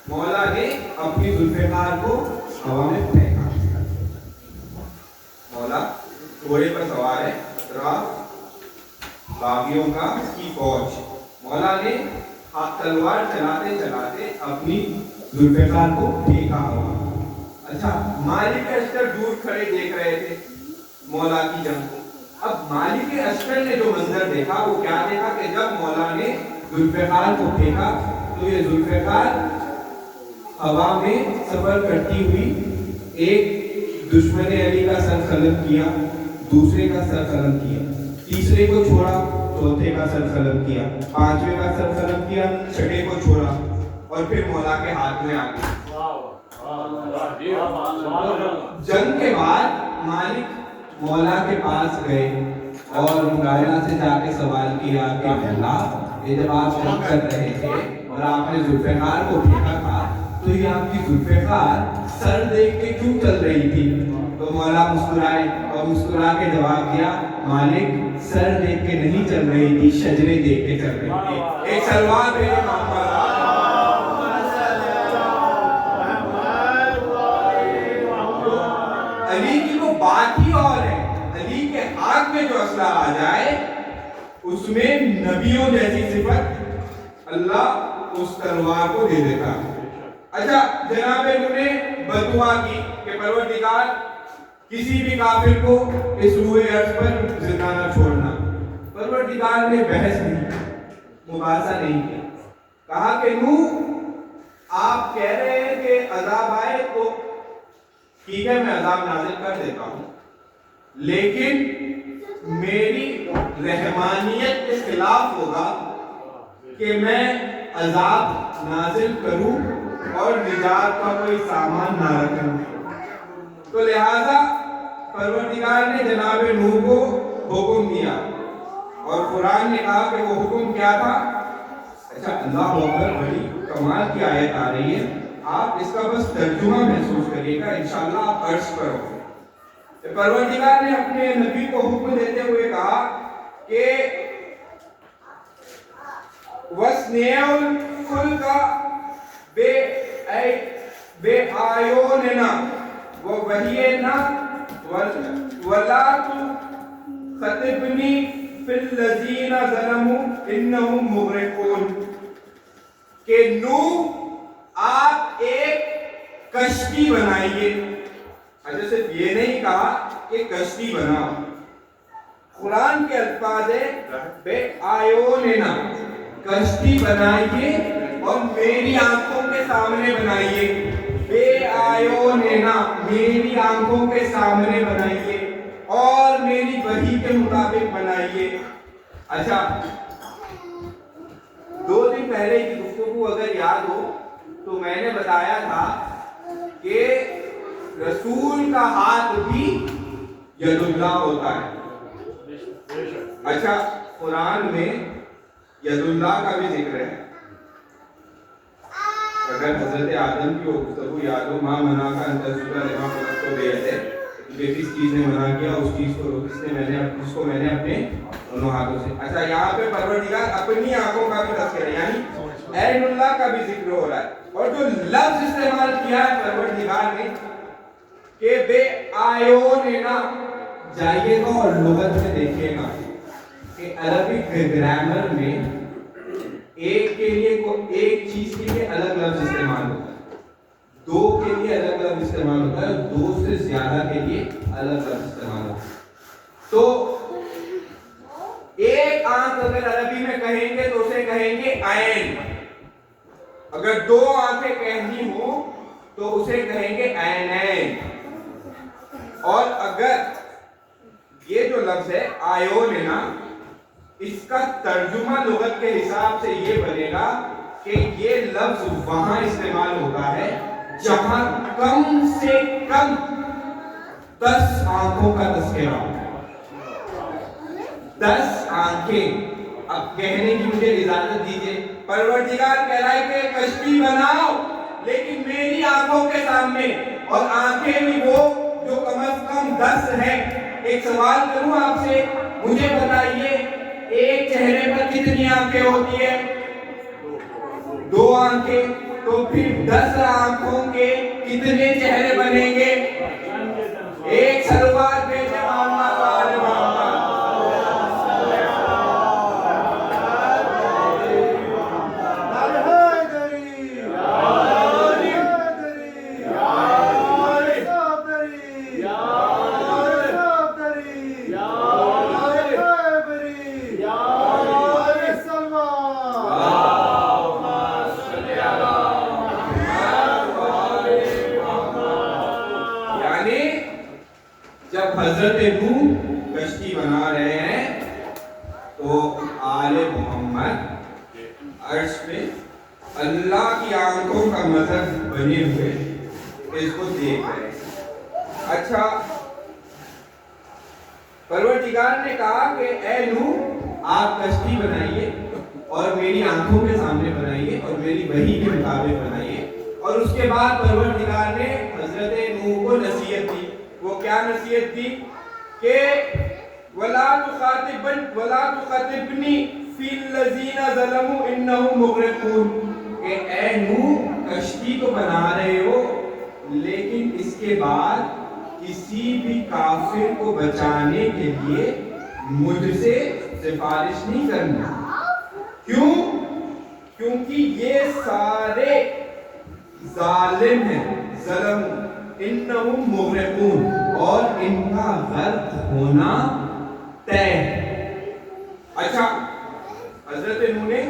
S5: مولا نے اپنی ذوالفقار کو ہوا میں پھینکا۔ مولا گھوڑے پر سوار ہے، اطراف باغیوں کا کی فوج، مولا نے تلوار چلاتے چلاتے اپنی ذوالفقار کو پھینکا ہوا۔ اچھا مالک اشتر دور کھڑے دیکھ رہے تھے مولا کی جنگ کو. اب مالک اشتر نے جو منظر دیکھا وہ کیا دیکھا کہ جب مولا نے ذوالفقار کو پھینکا تو یہ ذوالفقار ہوا میں سفر کرتی ہوئی ایک دشمن علی کا سر قلم کیا, دوسرے کا سر قلم کیا, تیسرے کو چھوڑا, چوتھے کا سر قلم کیا, پانچویں کا سر قلم کیا, چھٹے کو چھوڑا اور پھر مولا کے ہاتھ میں آ گئی. جنگ کے بعد مالک مولا کے پاس گئے اور مولا سے جا کے سوال کیا کہ مولا یہ جب آپ جنگ کر رہے تھے اور آپ نے ذوالفقار کو پھینکا تھا تو یہ آپ کی ذوالفقار سر دیکھ کے کیوں چل رہی تھی؟ تو مولا مسکرائے اور مسکرا کے جواب دیا مالک سر دیکھ کے نہیں چل رہی تھی, شجرے دیکھ کے چل رہی تھی. ایک سلوات ہے علی کی وہ بات ہی اور ہے. علی کے ہاتھ میں جو اسلحہ آ جائے اس میں نبیوں جیسی صفت اللہ اس تلوار کو دے دیتا. اچھا جناب نے بدعا کی کہ پروردگار کسی بھی کافر کو اس روئے ارض پر زندہ نہ چھوڑنا. پروردگار نے بحث نہیں, مباحثہ نہیں کیا, کہا کہ نوح آپ کہہ رہے ہیں کہ عذاب آئے تو ٹھیک ہے میں عذاب نازل کر دیتا ہوں, لیکن میری رحمانیت کے خلاف ہوگا کہ میں عذاب نازل کروں اور نجات کا کوئی سامان نہ رکھوں. تو لہذا پروردگار نے جناب نوح کو حکم دیا اور قرآن نے کہا کہ وہ حکم کیا تھا. اچھا اللہ اکبر, بڑی کمال کی آیت آ رہی ہے, آپ اس کا بس ترجمہ محسوس کریے گا انشاءاللہ آپ عرض کرو. پروردگار نے اپنے نبی کو حکم دیتے ہوئے کہا کہ وَاسْنِعُ الْفُلْكَ بِأَعْيُنِنَا وَوَحْيِنَا وَلَا تُخَاطِبْنِي فِي الَّذِينَ ظَلَمُوا إِنَّهُمْ مُغْرَقُونَ. کہ نوح آپ ایک کشتی بنائیے. اچھا صرف یہ نہیں کہا کہ کشتی بناؤ, قرآن کے الفاظ ہے بے آیوننا, کشتی بنائیے اور میری آنکھوں کے سامنے بنائیے. بے آیوننا میری آنکھوں کے سامنے بنائیے اور میری وحی کے مطابق بنائیے. اچھا 2 دن پہلے کی گفتگو اگر یاد ہو تو میں نے بتایا تھا کہ رسول کا ہاتھ بھی ید اللہ ہوتا ہے. اچھا قرآن میں ید اللہ کا بھی ذکر ہے. اگر حضرت آدم کی گفتگو یاد ہو ماں منع کا انتظر لما خلق کو دے ہے, تجھے کس چیز نے منع کیا اس چیز کو روک جس کو میں نے اپنے دونوں ہاتھوں سے. اچھا یہاں پہ پروردگار اپنی آنکھوں کا بھی تذکرہ یعنی عین اللہ کا بھی ذکر ہو رہا ہے. اور جو لفظ استعمال کیا ہے پروردگار نے کہ بے آیوننا, جائیے گا اور لغت میں دیکھیے گا کہ عربک گرامر میں ایک کے لیے ایک چیز کے لیے الگ لفظ استعمال ہوتا ہے, 2 کے لیے الگ لفظ استعمال ہوتا ہے, 2 سے زیادہ کے لیے الگ لفظ استعمال ہوتا ہے. تو ایک آنکھ اگر عربی میں کہیں گے تو اسے کہیں گے عین, اگر 2 آنکھیں کہنی ہو تو اسے کہیں گے عینین. اور اگر یہ جو لفظ ہے آیوننا, اس کا ترجمہ لغت کے حساب سے یہ بنے گا کہ یہ لفظ وہاں استعمال ہوتا ہے جہاں کم سے کم 10 آنکھوں کا تذکرہ ہوتا ہے. 10 آنکھیں. اب کہنے کی مجھے اجازت دیجیے, پروردگار کہہ رہا ہے کہ کشتی بناؤ لیکن میری آنکھوں کے سامنے, اور آنکھیں بھی وہ جو کم از کم 10 ہیں. ایک سوال کروں آپ سے, مجھے بتائیے ایک چہرے پر کتنی آنکھیں ہوتی ہیں؟ 2 آنکھیں. تو پھر 10 آنکھوں کے کتنے چہرے بنیں گے؟ ایک سلوات بھیجے محمد وآل محمد. جب حضرت نوح کشتی بنا رہے ہیں تو آل محمد عرش پہ اللہ کی آنکھوں کا مظہر بنے ہوئے اس کو دیکھ رہے ہیں۔ اچھا، پروردگار نے کہا کہ اے نوح آپ کشتی بنائیے اور میری آنکھوں کے سامنے بنائیے اور میری وحی کے مطابق بنائیے۔ اور اس کے بعد پروردگار نے حضرت نوح کو نصیحت دی۔ وہ کیا نصیحت دی کہ وَلَا تُخَاطِبْنِي فِي الَّذِينَ ظَلَمُوا إِنَّهُمْ مُغْرَقُونَ، کہ اے نوح کشتی تو بنا رہے ہو لیکن اس کے بعد کسی بھی کافر کو بچانے کے لیے مجھ سے سفارش نہیں کرنا۔ کیوں؟ کیونکہ یہ سارے ظالم ہیں، ظلم انہم مغرقون، اور ان کا غرق ہونا طے ہے۔ اچھا، حضرت نوح نے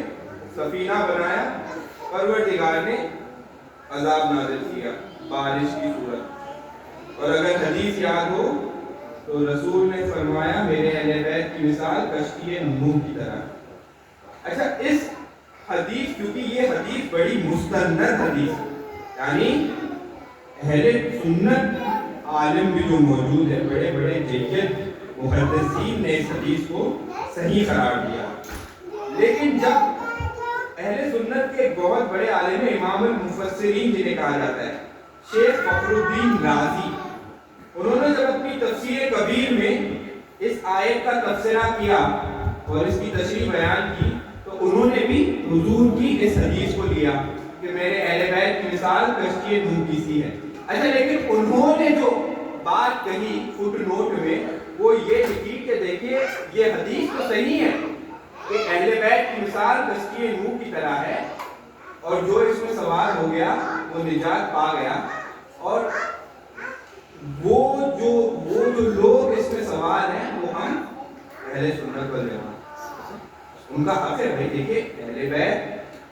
S5: سفینہ بنایا، پروردگار نے عذاب نازل کیا بارش کی صورت، اور اگر حدیث یاد ہو تو رسول نے فرمایا میرے اہل بیت کی مثال کشتی نوح کی طرح۔ اچھا، اس حدیث، کیونکہ یہ حدیث بڑی مستند حدیث، یعنی اہل سنت عالم بھی جو موجود ہے، بڑے بڑے جید محدثین نے اس حدیث کو صحیح قرار دیا، لیکن جب اہل سنت کے ایک بہت بڑے عالم امام المفسرین جنہیں کہا جاتا ہے شیخ فخر الدین رازی، انہوں نے جب اپنی تفسیر کبیر میں اس آیت کا تفسیرہ کیا اور اس کی تشریح بیان کی تو انہوں نے بھی حضور کی اس حدیث کو لیا کہ میرے اہل بیت کی مثال کشتی نوح کی سی ہے۔ اچھا، لیکن انہوں نے جو بات کہی فٹ نوٹ میں وہ یہ لکھی کہ دیکھیے یہ حدیث تو صحیح ہے کہ اہل بیت کی مثال کشتی نوح کی طرح ہے، اور جو اس میں سوار ہو گیا وہ نجات پا گیا، اور وہ جو لوگ اس میں سوار ہیں وہ ہم اہل سنت والجماعت، ان کا حق ہے بھائی۔ دیکھیے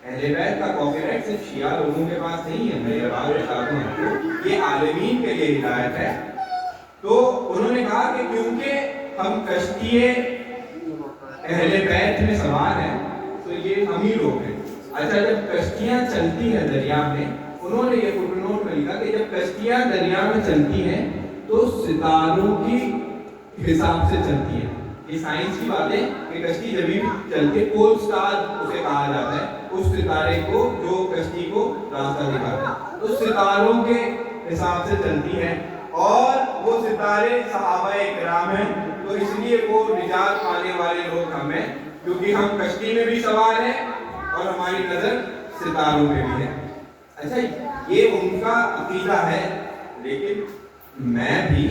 S5: اہل بیت کا کاپی رائٹ صرف شیعہ لوگوں کے پاس نہیں ہے، میں یہ بات بتاتا ہوں، یہ عالمین کے لیے ہدایت ہے۔ تو انہوں نے کہا کہ کیونکہ ہم کشتی اہل بیت میں سوار ہیں تو یہ ہم ہی لوگ ہیں۔ اچھا، جب کشتیاں چلتی ہیں دریا میں، انہوں نے یہ فٹ نوٹ میں لکھا کہ جب کشتیاں دریا میں چلتی ہیں تو ستاروں کی حساب سے چلتی ہیں۔ یہ سائنس کی بات ہے کہ کشتی جب بھی چلتی ہے، پول سٹار اسے کہا جاتا ہے، اس ستارے کو جو کشتی کو راستہ دکھاتا ہے، اس ستاروں کے حساب سے چلتی ہے، اور وہ ستارے صحابہ کرام ہیں، تو اس لیے وہ نجات پانے والے لوگ ہم ہیں، کیونکہ ہم کشتی میں بھی سوار ہیں اور ہماری نظر ستاروں پہ بھی ہے۔ اچھا، یہ ان کا عقیدہ ہے، لیکن میں بھی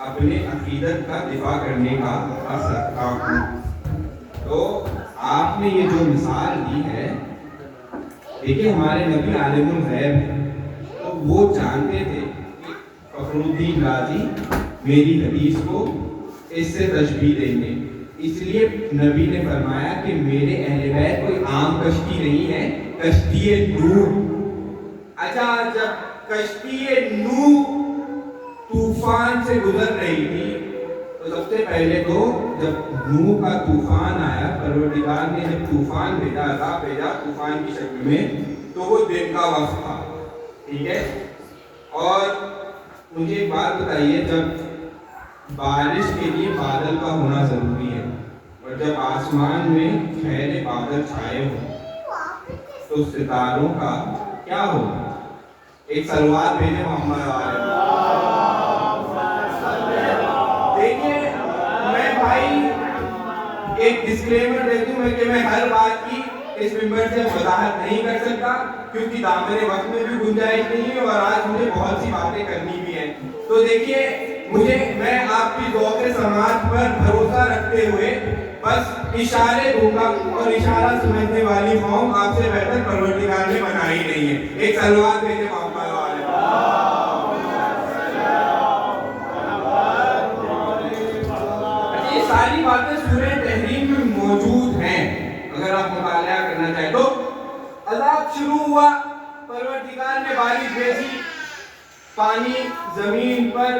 S5: اپنے عقیدت کا دفاع کرنے کا حق رکھتا ہوں۔ تو آپ نے یہ جو مثال دی ہے، دیکھیے ہمارے نبی عالم الغیب ہیں، تو وہ جانتے تھے کہ فخر الدین رازی میری حدیث کو اس سے تشبیہ دیں گے، اس لیے نبی نے فرمایا کہ میرے اہل بیت کوئی عام کشتی نہیں ہے، کشتی نوح۔ اچھا، جب کشتی نوح طوفان سے گزر رہی تھی تو سب سے پہلے تو جب نوح کا طوفان آیا، پروردگار نے جب طوفان بھیجا طوفان کی شکل میں، تو وہ دن کا وقت تھا، ٹھیک ہے۔ اور مجھے ایک بات بتائیے، جب بارش کے لیے بادل کا ہونا ضروری ہے، اور جب آسمان میں گہرے بادل چھائے ہوں تو ستاروں کا کیا ہوگا؟ ایک سلوات بھیجے محمد علیہ۔ دیکھیے میں بھائی ایک ڈسکلیمر دے دوں کہ میں ہر بات کی اس ممبر سے وضاحت نہیں کر سکتا، کیونکہ دامن وقت میں بھی گنجائش نہیں ہے، اور آج مجھے بہت سی باتیں کرنی بھی ہیں۔ تو دیکھیے میں آپ کی ذوق سماعت پر بھروسہ رکھتے ہوئے بس اشارے دوں گا، اور اشارہ سمجھنے والی قوم آپ سے بہتر پروردگار نے بنائی نہیں ہے۔ ایک سلوات بھیجے محمد والے۔ یہ ساری باتیں سورہ تحریم میں موجود ہیں، اگر آپ مطالعہ کرنا چاہیں تو۔ عذاب شروع ہوا، پروردگار نے بارش بھیجی، پانی زمین پر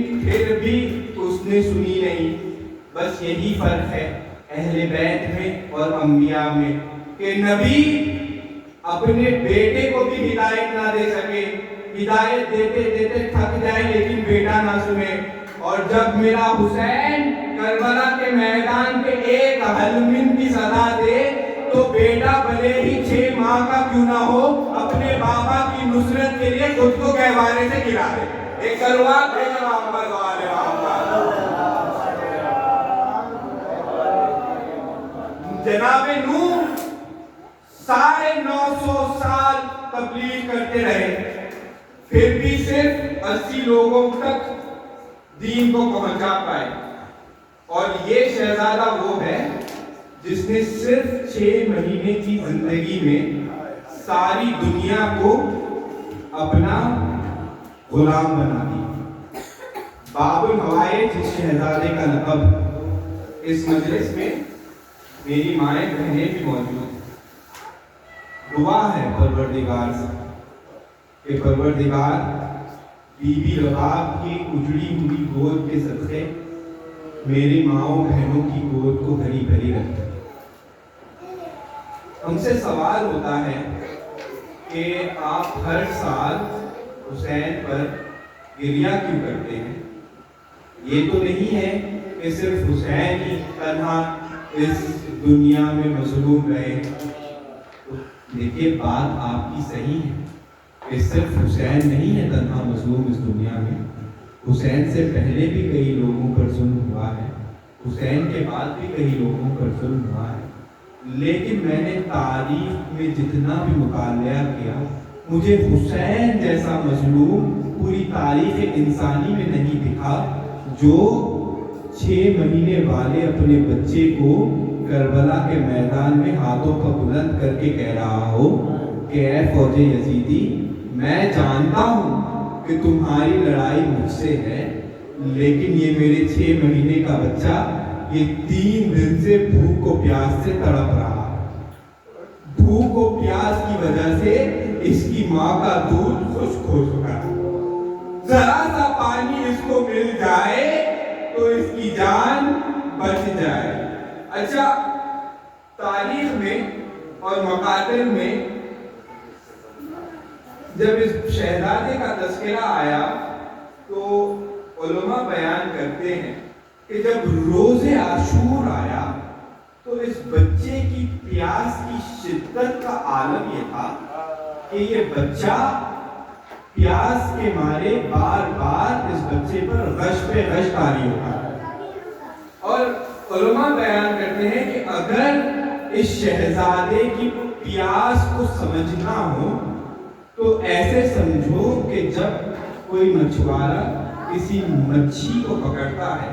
S5: لیکن پھر بھی اس نے سنی نہیں۔ بس یہی فرق ہے اہل بیت میں اور انبیاء میں کہ نبی اپنے بیٹے کو بھی ہدایت نہ دے سکے، ہدایت دیتے دیتے تھک جائے لیکن بیٹا نہ سنے۔ اور جب میرا حسین کربلا کے میدان کے ایک حلمن کی صدا دے تو بیٹا بھلے ہی 6 ماہ کا کیوں نہ ہو اپنے بابا کی نصرت کے لیے خود کو گہوارے سے گرا دے۔ ایک کروات ہے محمد والے محمد۔ جناب نوح 950 سال تبلیغ کرتے رہے، پھر بھی صرف 80 لوگوں تک دین کو پہنچا پائے۔ اور یہ شہزادہ وہ ہے جس نے صرف 6 مہینے کی زندگی میں ساری دنیا کو اپنا غلام بنا دی۔ باب الحوائج جس شہزادے کا لقب۔ اس مجلس میں میری مائیں بہنیں بھی موجود ہیں۔ دعا ہے پروردگار سے کہ پروردگار بی بی رباب کی اجڑی ہوئی گود کے صدقے میری ماؤں بہنوں کی گود کو ہری بھری رکھے۔ ہم سے سوال ہوتا ہے کہ آپ ہر سال حسین پر گریہ کیوں کرتے ہیں؟ یہ تو نہیں ہے کہ صرف حسین ہی تنہا اس دنیا میں مظلوم رہے۔ دیکھیے بات آپ کی صحیح ہے کہ صرف حسین نہیں ہے تنہا مظلوم اس دنیا میں، حسین سے پہلے بھی کئی لوگوں پر ظلم ہوا ہے، حسین کے بعد بھی کئی لوگوں پر ظلم ہوا ہے۔ لیکن میں نے تاریخ میں جتنا بھی مطالعہ کیا مجھے حسین جیسا مظلوم پوری تاریخ انسانی میں نہیں دکھا جو 6 مہینے والے اپنے بچے کو کربلا کے میدان میں ہاتھوں کا بلند کر کے کہہ رہا ہو کہ اے فوج یزیدی میں جانتا ہوں کہ تمہاری لڑائی مجھ سے ہے، لیکن یہ میرے 6 مہینے کا بچہ یہ 3 دن سے بھوک و پیاس سے تڑپ رہا ہے۔ بھوک و پیاس کی وجہ سے اس کی ماں کا دودھ خشک ہو چکا ہے، ذرا سا پانی اس کو مل جائے تو اس کی جان بچ جائے۔ اچھا، تاریخ میں اور مقاتل میں جب اس شہزادے کا تذکرہ آیا تو علماء بیان کرتے ہیں کہ جب روز عاشور آیا تو اس بچے کی پیاس کی شدت کا عالم یہ تھا کہ یہ بچہ پیاس کے مارے بار بار اس بچے پر غش پہ غش طاری ہوتا ہے۔ اور علماء بیان کرتے ہیں کہ اگر اس شہزادے کی پیاس کو سمجھنا ہو تو ایسے سمجھو کہ جب کوئی مچھوارا کسی مچھی کو پکڑتا ہے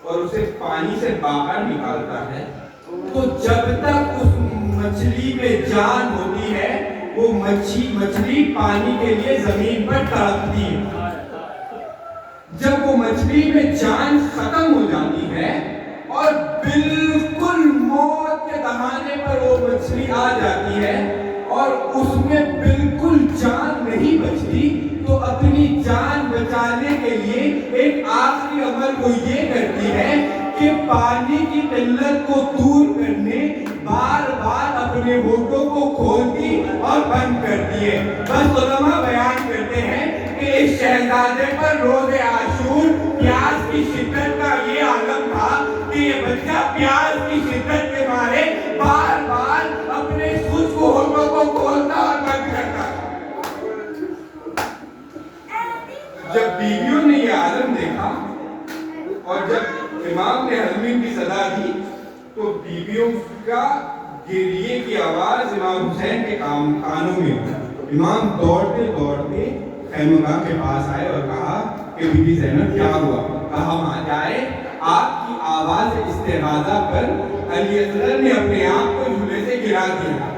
S5: اور اسے پانی سے باہر نکالتا ہے تو جب تک اس مچھلی میں جان ہوتی ہے وہ مچھلی پانی کے لیے زمین پر تڑپتی ہے۔ جب وہ مچھلی میں جان ختم ہو جاتی ہے اور بالکل موت کے دہانے پر وہ مچھلی آ جاتی ہے اور اس میں بالکل جان نہیں بچتی تو اپنی جان بچانے کے لیے ایک آخری عمل وہ یہ کرتی ہے کہ پانی کی قلت کو دور کرنے بار بار اپنے ہونٹوں کو کھولتی اور بند کرتی ہے۔ بس علماء بیان کرتے ہیں کہ اس شہزادے پر روز عاشور پیاس کی شدت کا یہ عالم تھا کہ یہ بچہ پیاس کی شدت کے مارے بار بار اپنے سوچ کو ہونٹوں کو کھولتا اور بند کرتا۔ جب بیویوں نے یہ عالم دیکھا اور جب امام نے حلمین کی صدا دی تو بیویوں کا گریے کی آواز امام حسین کے کانوں میں ہوئی۔ امام دوڑتے دوڑتے خیمگاہ کے پاس آئے اور کہا کہ بی بی زینب کیا ہوا؟ کہا وہاں جائے، آپ کی آواز استغاثہ پر علی اصغر نے اپنے آپ کو جھولے سے گرا دیا۔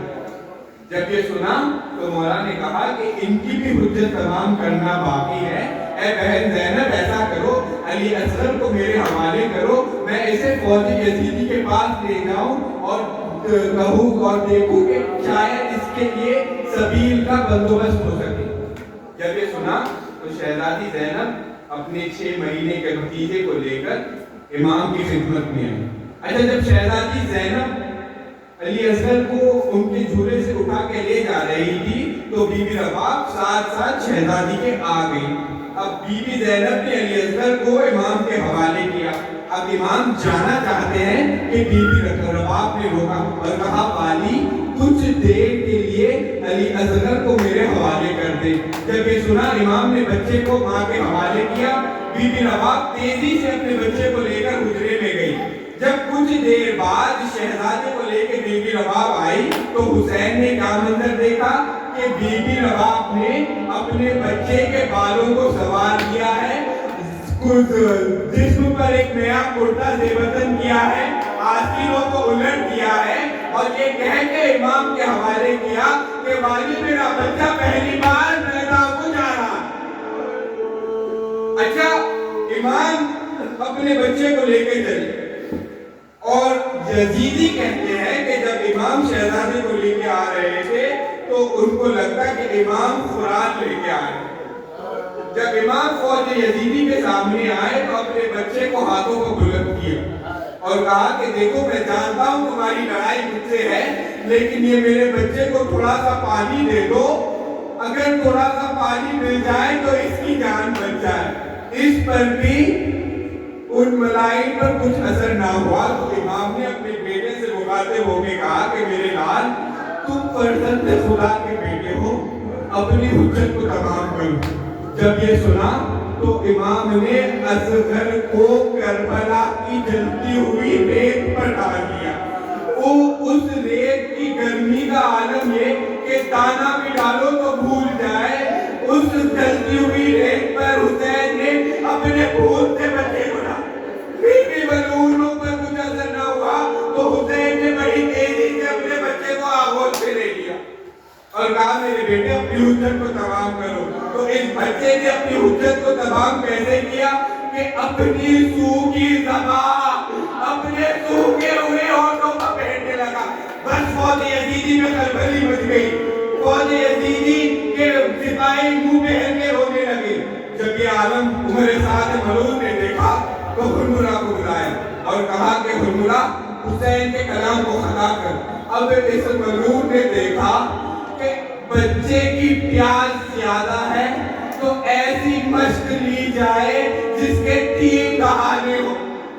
S5: جب یہ سنا تو مولا نے کہا کہ ان کی بھی حجت تمام کرنا باقی ہے۔ اے بہن زینب ایسا کرو، علی اصغر کو میرے حوالے کرو، میں اسے فوج یزیدی کے پاس لے جاؤں اور کہوں اور دیکھوں کہ شاید اس کے لیے سبیل کا بندوبست ہو سکے۔ جب یہ سنا تو شہزادی زینب اپنے 6 مہینے کے بھتیجے کو لے کر امام کی خدمت میں آئی. اچھا جب شہزادی زینب علی اصغر کو ان کے جھولے سے اٹھا کے لے جا رہی تھی تو بی بی رباب ساتھ ساتھ شہزادی کے آ گئی. اب بی بی زینب نے علی اصغر کو امام کے حوالے کیا. اب امام جانا چاہتے ہیں کہ بی بی رباب نے روکا اور کہا والی کچھ دیر کے لیے علی اصغر کو میرے حوالے کر دے. جب یہ سنا امام نے بچے کو ماں کے حوالے کیا. بی بی رباب تیزی سے اپنے بچے کو لے کر حجرے میں گئی. جب کچھ دیر بعد شہزادے کو لے کے بی بی رباب آئی تو حسین نے کیا منظر دیکھا کہ بی بی رباب نے اپنے بچے کے بالوں کو سوار کیا ہے, جسم پر ایک نیا کرتا زیبتن کیا ہے, آستینوں کو الٹ دیا ہے اور یہ کہہ کے امام کے حوالے کیا کہ والی میرا بچہ پہلی بار میدان کو جا رہا. اچھا امام اپنے بچے کو لے کے چلے اور یزیدی کہتے ہیں کہ جب امام شہزادے کو لے کے آ رہے تھے تو ان کو لگتا کہ امام خوراک لے کے آئے. جب امام فوج یزیدی کے سامنے آئے تو اپنے بچے کو ہاتھوں کو بلند کیا اور کہا کہ دیکھو میں جانتا ہوں تمہاری لڑائی مجھ سے ہے لیکن یہ میرے بچے کو تھوڑا سا پانی دے دو, اگر تھوڑا سا پانی مل جائے تو اس کی جان بچ جائے. اس پر بھی ان ملائک پر کچھ اثر نہ ہوا تو امام نے اپنے بیٹے سے مخاطب ہو کے کہا کہ میرے لال تم فرزند خدا کے بیٹے ہو, اپنی حجت کو تمام کرو. جب یہ سنا تو امام نے اصغر کو کربلا کی جلتی ہوئی ریت پر ڈال دیا. اس ریت کی گرمی کا عالم یہ کہ دانا بھی ڈالو تو بھول جائے. اس جلتی ہوئی ریت پر حسین نے اپنے بھول سے بچے کو ڈالا. پھر بھی ملعونوں پر کچھ اثر نہ ہوا تو حسین نے بڑی تیزی سے اپنے بچے کو آغوش سے لے لیا اور کہا میرے بیٹے اپنی حجت کو تمام کرو. تو اس بچے نے اپنی حجت کو تمام کیسے کیا کہ اپنی سوکھی زبان اپنے سوکھے ہوئے ہونٹوں پر پھیرنے لگا. بس فوج یزیدی میں کلبلی مچ گئی. فوج یزیدی کے سپاہی منہ پہن کے رونے لگے. جب یہ عالم عمر سعد ملعون نے دیکھا تو ہرملہ کو بلایا اور کہا کہ ہرملہ حسین کے کلام کو خطا کر. اب اس ملعون نے دیکھا کہ بچے کی پیاس زیادہ ہے تو ایسی مشق لی جائے جس کے 3 دہانے ہو.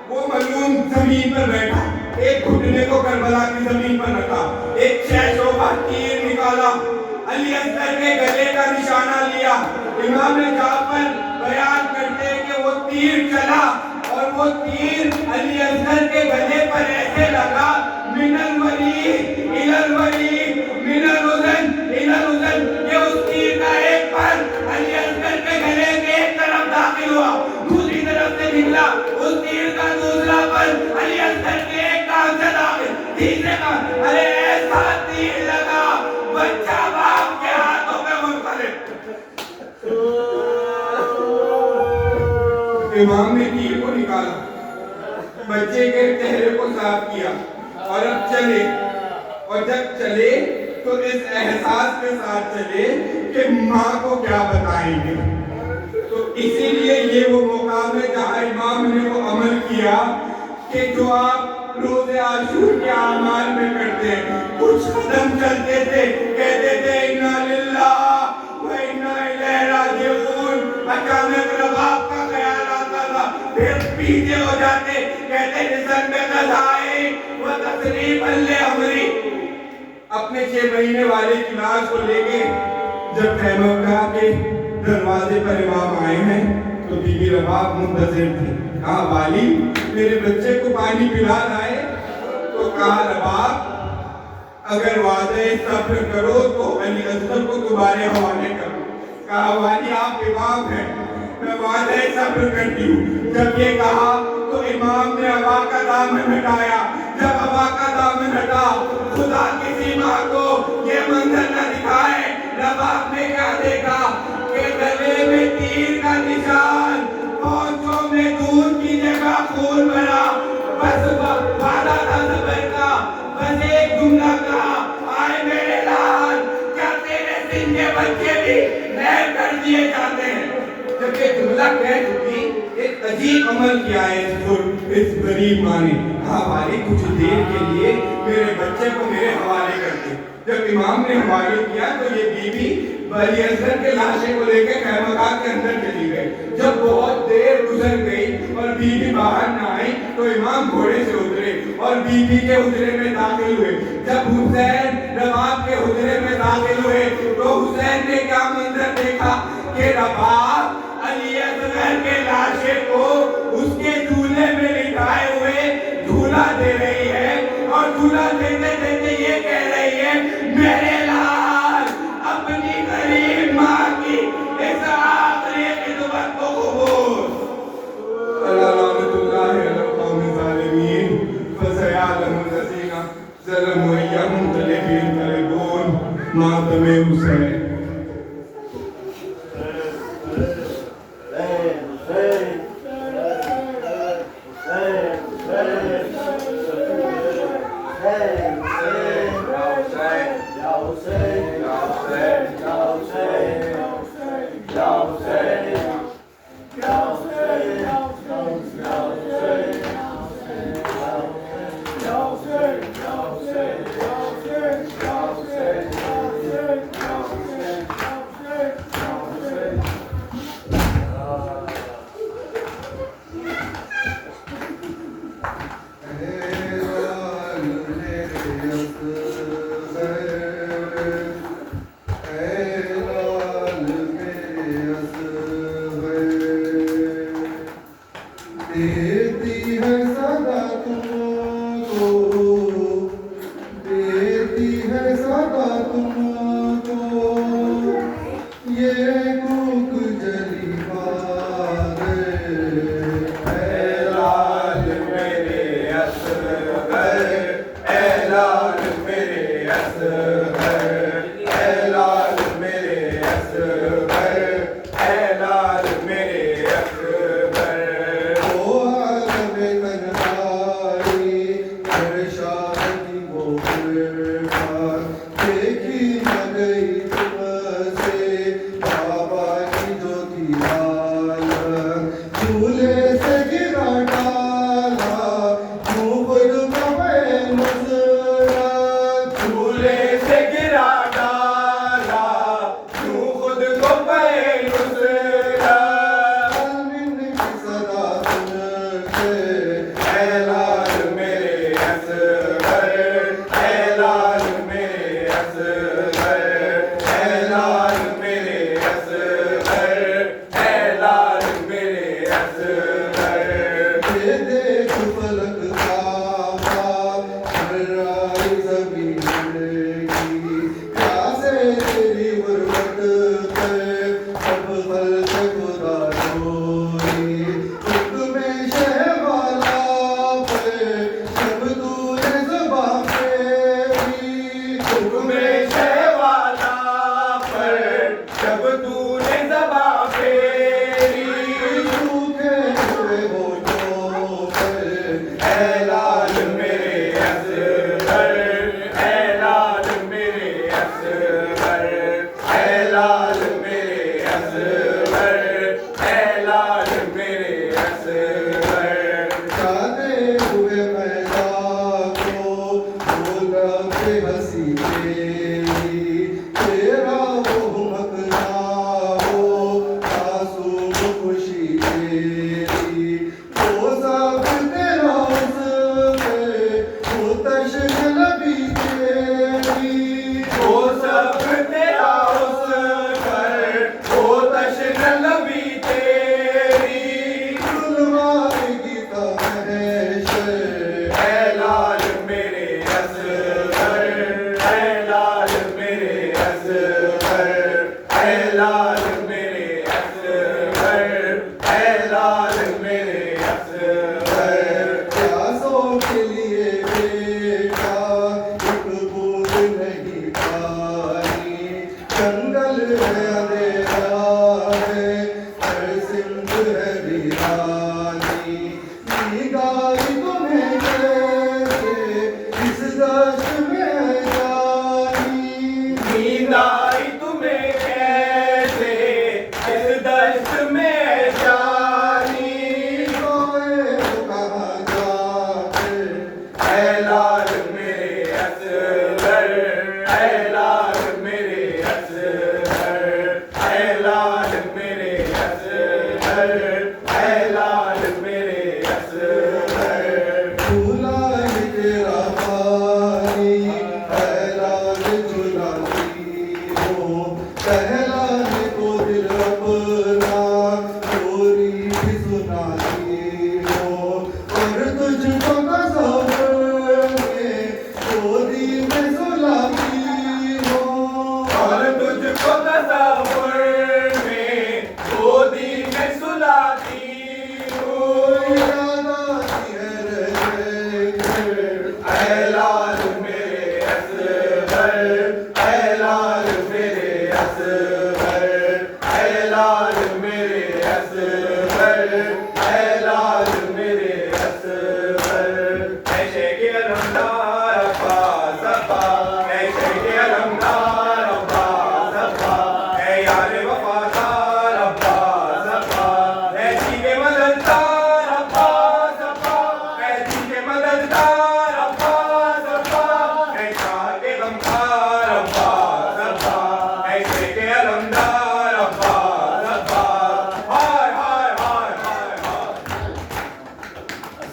S5: وہ ملعون زمین پر بیٹھا, ایک گھٹنے کو کربلا کی زمین پر رکھا, ایک 6 شعبہ تیر نکالا, علی اصغر کے گلے کا نشانہ لیا. امام جعفر بیان کرتے ہیں کہ وہ تیر چلا اور وہ تیر علی اصغر کے گلے پر ایسے لگا من الورید الى الورید من الرزن الى الرزن. یہ اس تیر کا ایک پر علی اصغر کے گلے کے ایک طرف داخل ہوا, دوسری طرف سے نکلا. اس تیر کا دوسرا پر علی اصغر کے ایک کان سے داخل, تیسرے کان. ارے ایسا تیر لگا بچہ باپ کے ہاتھوں میں منقلب. امام نے تیر کو نکالا, بچے کے چہرے کو صاف کیا اور اب چلے. اور جب چلے تو اس احساس کے ساتھ چلے کہ ماں کو کیا بتائیں گے. تو اسی لیے یہ وہ مقام ہے جہاں امام نے وہ عمل کیا کہ جو آپ روز عاشور کے اعمال میں کرتے ہیں. کچھ قدم چلتے تھے, کہتے تھے انا للہ و انا الیہ راجعون. اچانک رباب کا خیال آتا تھا, پھر پیچھے ہو جاتے, کہتے نظر میں قضائی و تصریف اللہ عمری. اپنے 6 مہینے والے کی لاش کو لے کے جب خیمہ گاہ کے دروازے پر امام آئے ہیں تو بی بی رباب منتظر تھی. کہا والی میرے بچے کو پانی پلا لائے. تو کہا رباب اگر وعدہ صبر کرو تو علی اصغر کو تمہارے حوالے کرو. کہا والی آپ امام ہیں, میں وعدہ صبر کرتی ہوں. جب یہ کہا تو امام نے عبا کا دامن ہٹایا. جب عبا کا دامن ہٹا, خدا کسی ماں کو یہ منظر نہ دکھائے, رباب نے کیا دیکھا کہ گلے میں تیر کا نشان, پونچھوں میں دودھ کی جگہ خون بھرا. بس وعدہ تھا صبر کا, بس ایک جملہ کہا آئے میرے لال کیا تیرے سن کے بچے بھی نہر کر دیے جاتے ہیں. جب یہ جملہ کہہ چکی عجیب عمل کیا ہے اس غریب ماں نے. کہا والد کچھ دیر کے لیے میرے بچے کو میرے حوالے کر دے. جب امام نے حوالے کیا تو یہ بی بی ولی اصغر کے لاشے کو لے کے خیمگاہ کے اندر چلی گئی. جب بہت دیر گزر گئی اور بی بی باہر نہ آئی تو امام گھوڑے سے اترے اور بی بی کے حجرے میں داخل ہوئے. جب حسین رباب کے حجرے میں داخل ہوئے تو حسین نے کیا منظر دیکھا کہ رباب علی اصغر کے لاشے کو اس کے دولے میں لٹائے ہوئے دھولا دے رہی ہے اور دھولا دیتے دیتے یہ کہہ رہی ہے میرے لال اپنی غریب ماں کی اس آخری خدمت کو قبول. لعنت اللہ علی القوم الظالمین فسيعلم الذين ظلموا أي منقلب ينقلبون. ماتم حسین.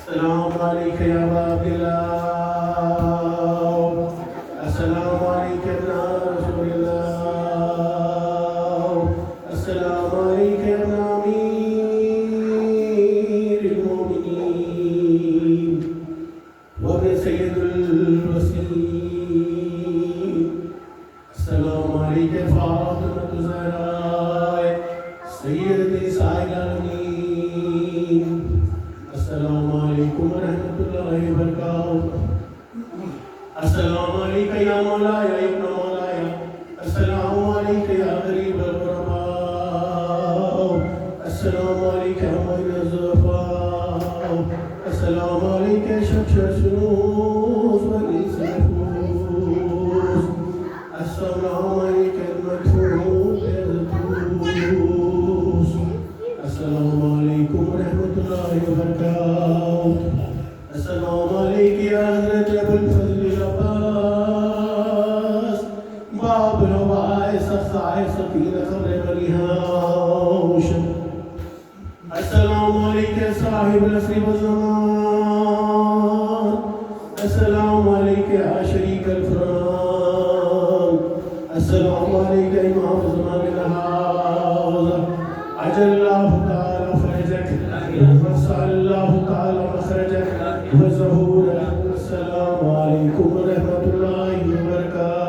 S4: السلام عليك يا أبا عبد الله السلام عليك يا ابن رسول الله السلام عليك يا ابن أمير المؤمنين وابن سيد الوسيم السلام عليك يا فاطمة الزهراء سيدة نساء العالمين السلام عليكم ورحمة الله وبركاته السلام عليك يا مولاي يا ابن مولاي السلام عليك يا غريب الغرباء السلام عليك يا معين الزفاء السلام عليك يا شمس الشموس ورئيس النفوس السلام عليك يا المدفوع يا الدروس السلام عليكم ورحمة الله وبركاته السلام عليك يا حضرة أبو الفضل العباس باب الوائس الصاعي سفينة خبر مليهاوش السلام عليك يا صاحب العصر والزمان السلام عليك يا شريك الفرقان السلام عليك يا إمام زمان الهاوز عجل الله تعالى فرجك وسع الله تعالى مخرجك وزهورك السلام عليكم ورحمة الله وبركاته